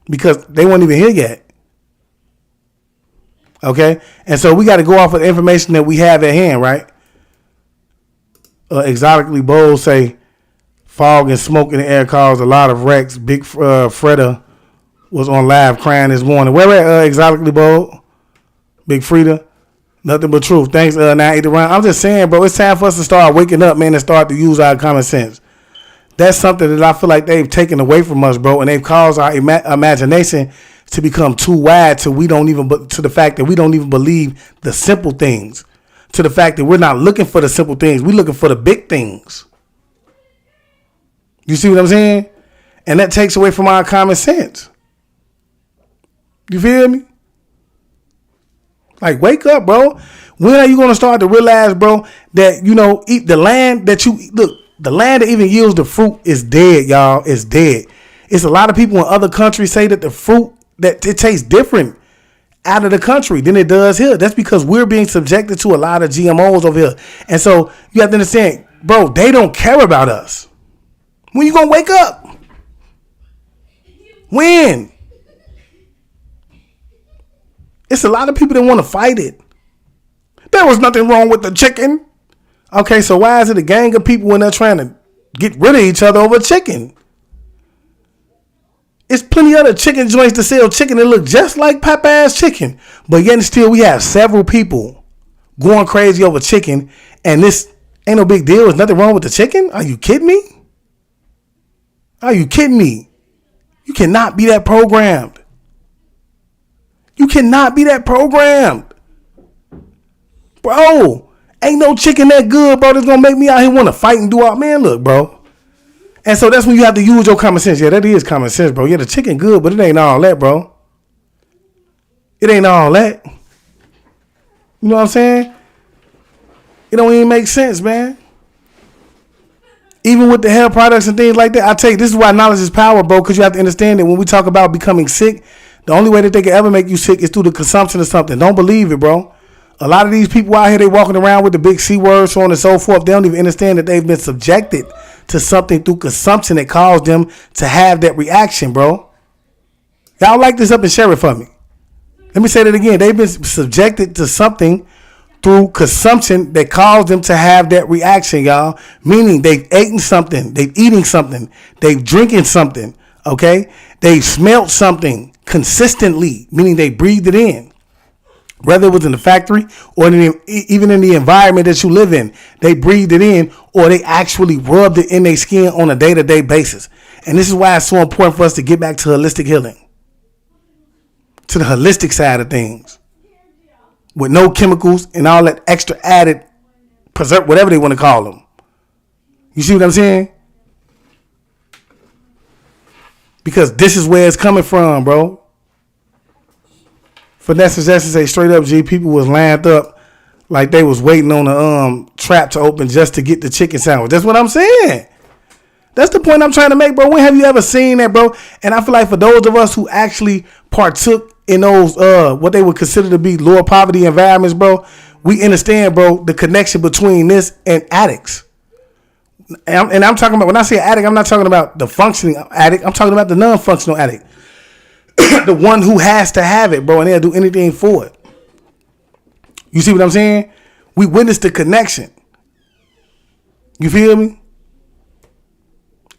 Because they weren't even here yet. Okay? And so we got to go off of the information that we have at hand, right? Exotically bold say fog and smoke in the air caused a lot of wrecks. Big Freda was on live crying this morning. Where at exotically bold? Big Frida. Nothing but truth. Thanks, 980 round. I'm just saying, bro, it's time for us to start waking up, man, and start to use our common sense. That's something that I feel like they've taken away from us, bro, and they've caused our imagination to become too wide to the fact that we don't even believe the simple things, to the fact that we're not looking for the simple things. We're looking for the big things. You see what I'm saying? And that takes away from our common sense. You feel me? Like, wake up, bro. When are you going to start to realize, bro, that, you know, eat the land that you look? The land that even yields the fruit is dead, y'all. It's dead. It's a lot of people in other countries say that the fruit, that it tastes different out of the country than it does here. That's because we're being subjected to a lot of GMOs over here. And so you have to understand, bro, they don't care about us. When you gonna wake up? When? It's a lot of people that want to fight it. There was nothing wrong with the chicken. Okay, so why is it a gang of people when they're trying to get rid of each other over chicken? It's plenty of other chicken joints to sell chicken that look just like Popeye's chicken. But yet and still we have several people going crazy over chicken, and this ain't no big deal. There's nothing wrong with the chicken. Are you kidding me? Are you kidding me? You cannot be that programmed. You cannot be that programmed. Bro. Ain't no chicken that good, bro, that's gonna make me out here want to fight and do all. Man, look, bro. And so that's when you have to use your common sense. Yeah, that is common sense, bro. Yeah, the chicken good, but it ain't all that, bro. It ain't all that. You know what I'm saying? It don't even make sense, man. Even with the hair products and things like that, I tell you, this is why knowledge is power, bro, because you have to understand that when we talk about becoming sick, the only way that they can ever make you sick is through the consumption of something. Don't believe it, bro. A lot of these people out here, they walking around with the big C words, so on and so forth. They don't even understand that they've been subjected to something through consumption that caused them to have that reaction, bro. Y'all like this up and share it for me. Let me say that again. They've been subjected to something through consumption that caused them to have that reaction, y'all. Meaning they've eaten something, they've eating something, they've drinking something, okay? They smelled something consistently, meaning they breathed it in. Whether it was in the factory or even in the environment that you live in, they breathed it in or they actually rubbed it in their skin on a day-to-day basis. And this is why it's so important for us to get back to holistic healing, to the holistic side of things, with no chemicals and all that extra added preserve, whatever they want to call them. You see what I'm saying? Because this is where it's coming from, bro. Finesse Suggestion say straight up, G, people was lined up like they was waiting on the trap to open just to get the chicken sandwich. That's what I'm saying. That's the point I'm trying to make, bro. When have you ever seen that, bro? And I feel like for those of us who actually partook in those what they would consider to be lower poverty environments, bro, we understand, bro, the connection between this and addicts. And I'm talking about, when I say addict, I'm not talking about the functioning addict. I'm talking about the non-functional addict. The one who has to have it, bro, and they'll do anything for it. You see what I'm saying? We witnessed the connection. You feel me?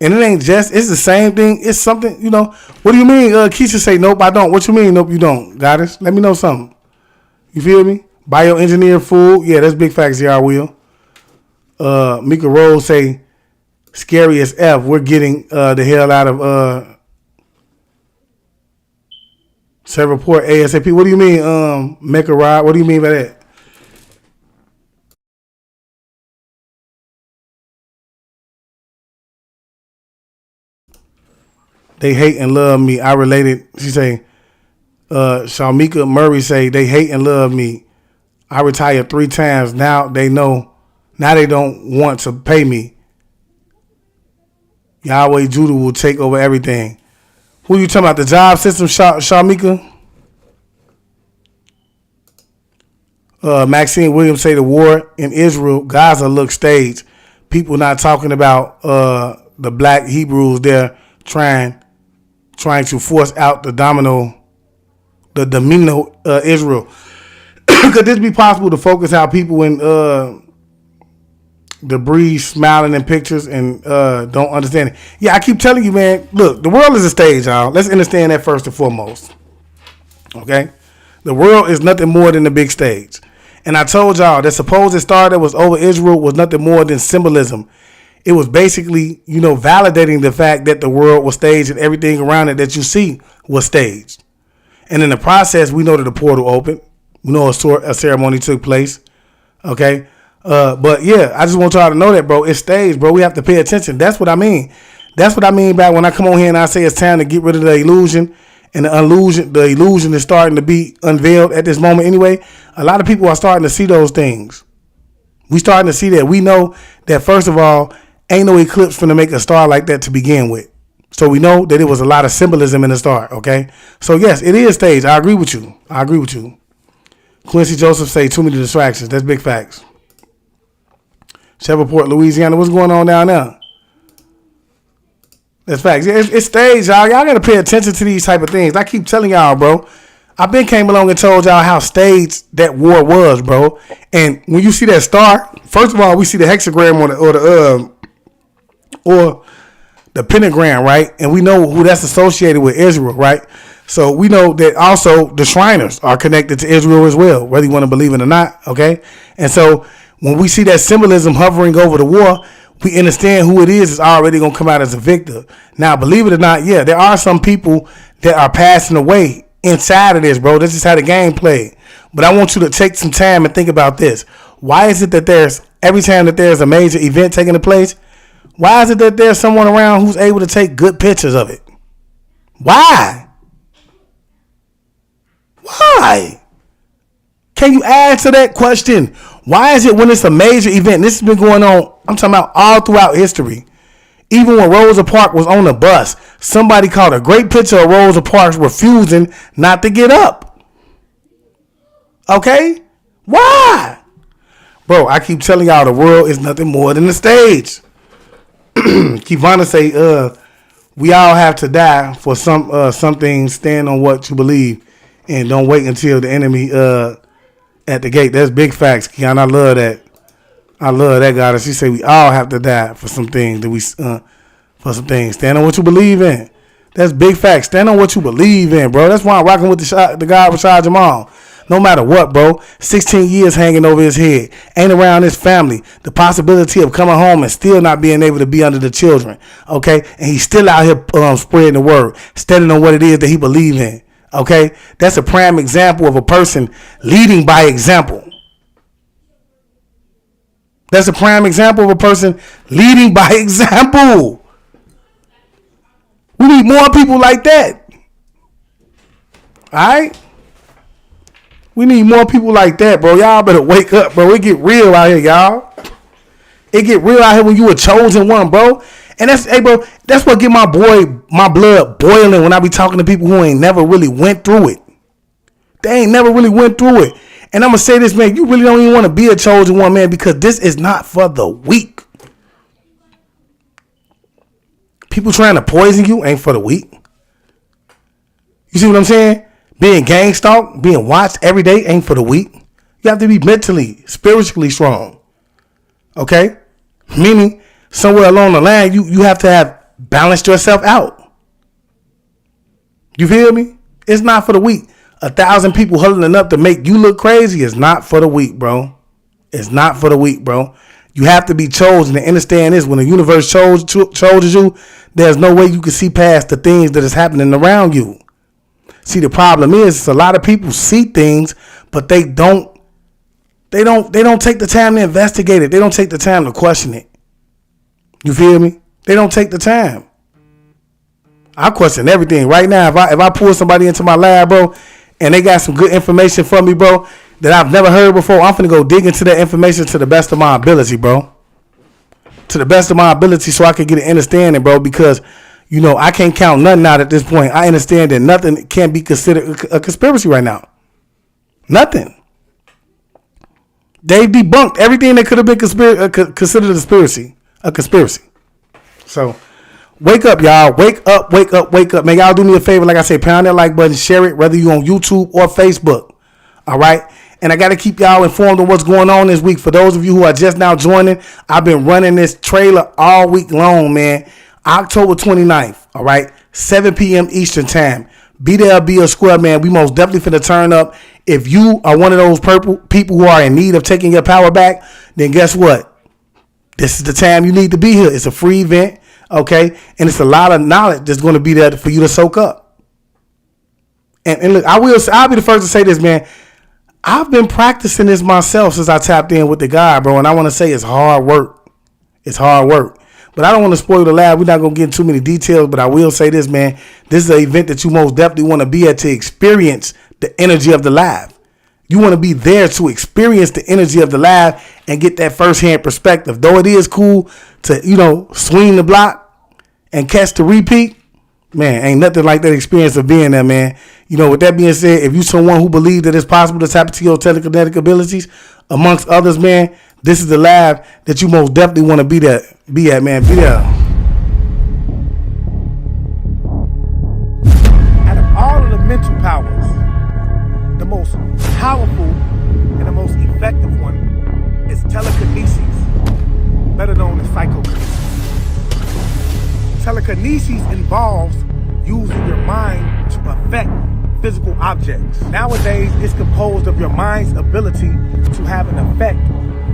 And it ain't just, it's the same thing. It's something, you know. What do you mean? Keisha say, nope, I don't. What you mean, nope, you don't? Goddess, let me know something. You feel me? Bioengineered food. Yeah, that's big facts, y'all will. Mika Rose say, scary as F. We're getting the hell out of Set report ASAP. What do you mean, make a ride? What do you mean by that? They hate and love me. I related. She say, Shamika Murray say, they hate and love me. I retired 3 times. Now they know. Now they don't want to pay me. Yahweh Judah will take over everything. Who you talking about? The job system, Shamika? Maxine Williams say the war in Israel, Gaza looks staged. People not talking about the black Hebrews there trying to force out the domino Israel. Could this be possible to focus how people in debris smiling in pictures and don't understand it? Yeah, I keep telling you, man, look, the world is a stage, y'all. Let's understand that first and foremost. Okay? The world is nothing more than the big stage. And I told y'all that supposed star that was over Israel was nothing more than symbolism. It was basically, you know, validating the fact that the world was staged and everything around it that you see was staged. And in the process, we know that the portal opened. We know a ceremony took place. Okay? But yeah, I just want y'all to know that, bro. It's staged, bro. We have to pay attention. That's what I mean. That's what I mean by when I come on here and I say it's time to get rid of the illusion. And the illusion is starting to be unveiled at this moment anyway. A lot of people are starting to see those things. We starting to see that. We know that, first of all, ain't no eclipse finna make a star like that to begin with. So we know that it was a lot of symbolism in the star, okay? So yes, it is staged. I agree with you. Quincy Joseph say too many distractions. That's big facts. Shreveport, Louisiana. What's going on down there? That's facts. It's staged, y'all. Y'all got to pay attention to these type of things. I keep telling y'all, bro. I been came along and told y'all how staged that war was, bro. And when you see that star, first of all, we see the hexagram or the pentagram, right? And we know who that's associated with, Israel, right? So we know that also the Shriners are connected to Israel as well, whether you want to believe it or not, okay? And so when we see that symbolism hovering over the war, we understand who it is already going to come out as a victor. Now, believe it or not, yeah, there are some people that are passing away inside of this, bro. This is how the game played. But I want you to take some time and think about this. Why is it that every time that there's a major event taking place, why is it that there's someone around who's able to take good pictures of it? Why? Can you answer that question? Why is it when it's a major event? This has been going on, I'm talking about all throughout history. Even when Rosa Parks was on the bus, somebody caught a great picture of Rosa Parks refusing not to get up. Okay? Why? Bro, I keep telling y'all the world is nothing more than a stage. Kivana say, we all have to die for something. Stand on what you believe and don't wait until the enemy at the gate. That's big facts, Kiana. I love that. I love that, goddess. She say we all have to die for some things for some things. Stand on what you believe in. That's big facts. Stand on what you believe in, bro. That's why I'm rocking with the guy Rashad Jamal. No matter what, bro. 16 years hanging over his head. Ain't around his family. The possibility of coming home and still not being able to be under the children. Okay? And he's still out here spreading the word. Standing on what it is that he believes in. Okay? That's a prime example of a person leading by example. That's a prime example of a person leading by example. We need more people like that. All right? We need more people like that, bro. Y'all better wake up, bro. It get real out here, y'all. It get real out here when you a chosen one, bro. And that's what get my blood boiling when I be talking to people who ain't never really went through it. They ain't never really went through it. And I'm going to say this, man. You really don't even want to be a chosen one, man, because this is not for the weak. People trying to poison you ain't for the weak. You see what I'm saying? Being gang stalked, being watched every day ain't for the weak. You have to be mentally, spiritually strong. Okay? Meaning, somewhere along the line, you have to have balanced yourself out. You feel me? It's not for the weak. 1,000 people huddling up to make you look crazy is not for the weak, bro. It's not for the weak, bro. You have to be chosen and understand this. When the universe chooses you, there's no way you can see past the things that is happening around you. See, the problem is a lot of people see things, but they don't take the time to investigate it. They don't take the time to question it. You feel me? They don't take the time. I question everything right now. If I pull somebody into my lab, bro, and they got some good information for me, bro, that I've never heard before, I'm finna go dig into that information to the best of my ability, bro. To the best of my ability, so I can get an understanding, bro, because you know, I can't count nothing out at this point. I understand that nothing can be considered a conspiracy right now. Nothing. They debunked everything that could have been considered a conspiracy. So, wake up, y'all. Wake up, wake up, wake up. Man, y'all do me a favor. Like I say, pound that like button, share it, whether you on YouTube or Facebook. All right? And I got to keep y'all informed on what's going on this week. For those of you who are just now joining, I've been running this trailer all week long, man. October 29th, all right, 7 p.m. Eastern time. Be there, be a square, man. We most definitely finna turn up. If you are one of those people who are in need of taking your power back, then guess what? This is the time you need to be here. It's a free event, okay? And it's a lot of knowledge that's going to be there for you to soak up. And look, I'll be the first to say this, man. I've been practicing this myself since I tapped in with the guy, bro. And I want to say it's hard work. It's hard work. But I don't want to spoil the lab. We're not going to get into too many details, but I will say this, man. This is an event that you most definitely want to be at to experience the energy of the live. You want to be there to experience the energy of the live and get that firsthand perspective. Though it is cool to, you know, swing the block and catch the repeat, man, ain't nothing like that experience of being there, man. You know, with that being said, if you someone who believes that it's possible to tap into your telekinetic abilities, amongst others, man, this is the lab that you most definitely want to be at, man. Be there. Out of all of the mental powers, the most powerful and the most effective one is telekinesis, better known as psychokinesis. Telekinesis involves using your mind to affect physical objects. Nowadays, it's composed of your mind's ability to have an effect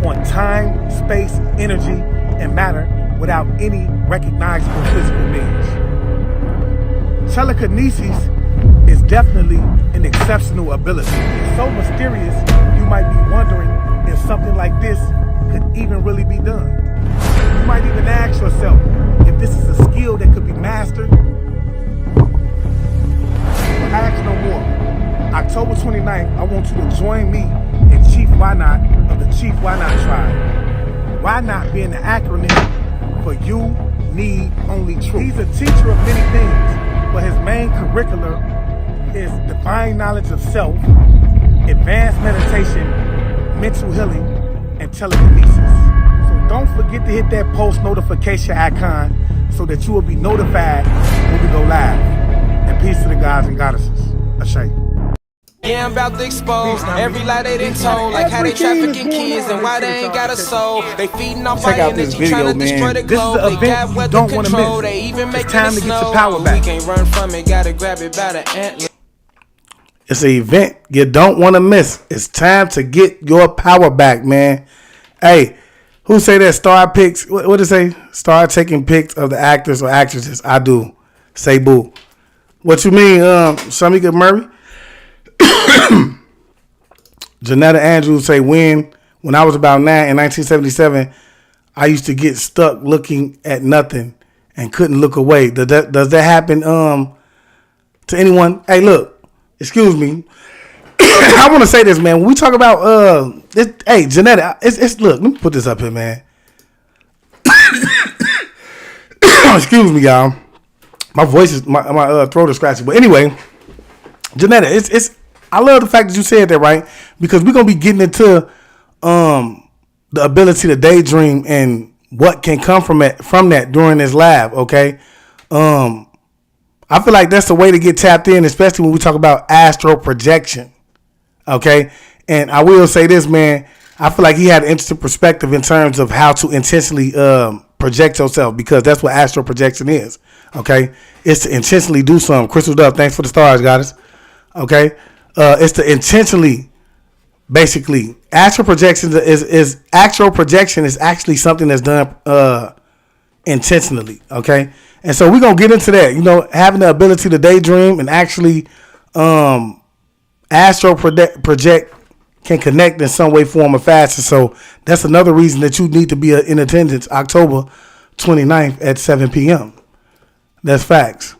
on time, space, energy, and matter without any recognizable physical means. Telekinesis is definitely an exceptional ability. It's so mysterious, you might be wondering if something like this could even really be done. You might even ask yourself if this is a skill that could be mastered. But ask no more. October 29th, I want you to join me and Chief Why Not of the Chief Why Not Tribe. Why Not being the acronym for You Need Only Truth. He's a teacher of many things, but his main curriculum is divine knowledge of self, advanced meditation, mental healing, and telekinesis. So don't forget to hit that post notification icon so that you will be notified when we go live. And peace to the gods and goddesses. Ashay. Yeah, I'm about to expose every lie they done told, like how they trafficking kids and why they ain't got a soul. They feeding off our energy, trying to destroy the globe. They got weather control, they even making it snow. We can't run from it, gotta grab it by the antler. It's an event you don't want to miss. It's time to get your power back, man. Hey, who say that star pics? What did it say? Start taking pics of the actors or actresses. I do. Say boo. What you mean, Shamika Murray? Janetta Andrews say when I was about 9 in 1977, I used to get stuck looking at nothing and couldn't look away. Does that happen to anyone? Hey, look, excuse me. I want to say this, man. When we talk about hey, Janetta, it's look, let me put this up here, man. Excuse me, y'all. My voice is my throat is scratchy. But anyway, Janetta, it's I love the fact that you said that, right? Because we're gonna be getting into the ability to daydream and what can come from that during this live, okay? I feel like that's the way to get tapped in, especially when we talk about astral projection. Okay? And I will say this, man, I feel like he had an interesting perspective in terms of how to intentionally project yourself, because that's what astral projection is. Okay? It's to intentionally do something. Crystal Dove, thanks for the stars, goddess. Okay? It's to intentionally, basically, astral projection is actually something that's done intentionally. Okay, and so we're gonna get into that. You know, having the ability to daydream and actually astral project can connect in some way, form, or fashion. So that's another reason that you need to be in attendance October 29th at 7 p.m. That's facts.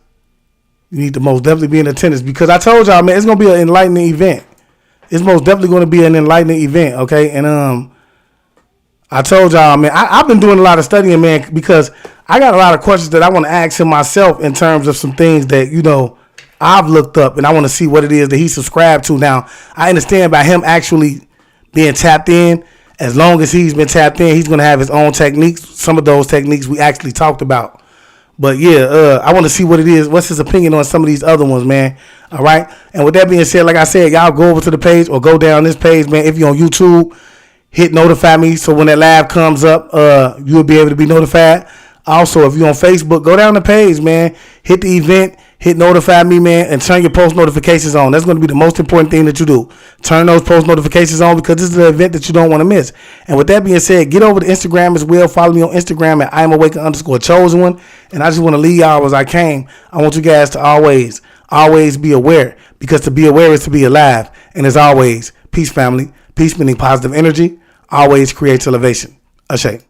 You need to most definitely be in attendance, because I told y'all, man, it's going to be an enlightening event. It's most definitely going to be an enlightening event, okay? And I told y'all, man, I've been doing a lot of studying, man, because I got a lot of questions that I want to ask him myself in terms of some things that, you know, I've looked up, and I want to see what it is that he subscribed to. Now, I understand by him actually being tapped in, as long as he's been tapped in, he's going to have his own techniques. Some of those techniques we actually talked about. But yeah, I want to see what it is. What's his opinion on some of these other ones, man? All right. And with that being said, like I said, y'all go over to the page or go down this page, man. If you're on YouTube, hit notify me, so when that live comes up, you'll be able to be notified. Also, if you're on Facebook, go down the page, man. Hit the event, hit notify me, man, and turn your post notifications on. That's going to be the most important thing that you do. Turn those post notifications on, because this is an event that you don't want to miss. And with that being said, get over to Instagram as well. Follow me on Instagram at IamAwaken_chosen1. And I just want to leave y'all as I came. I want you guys to always be aware, because to be aware is to be alive. And as always, peace, family. Peace meaning positive energy always creates elevation. Ashay.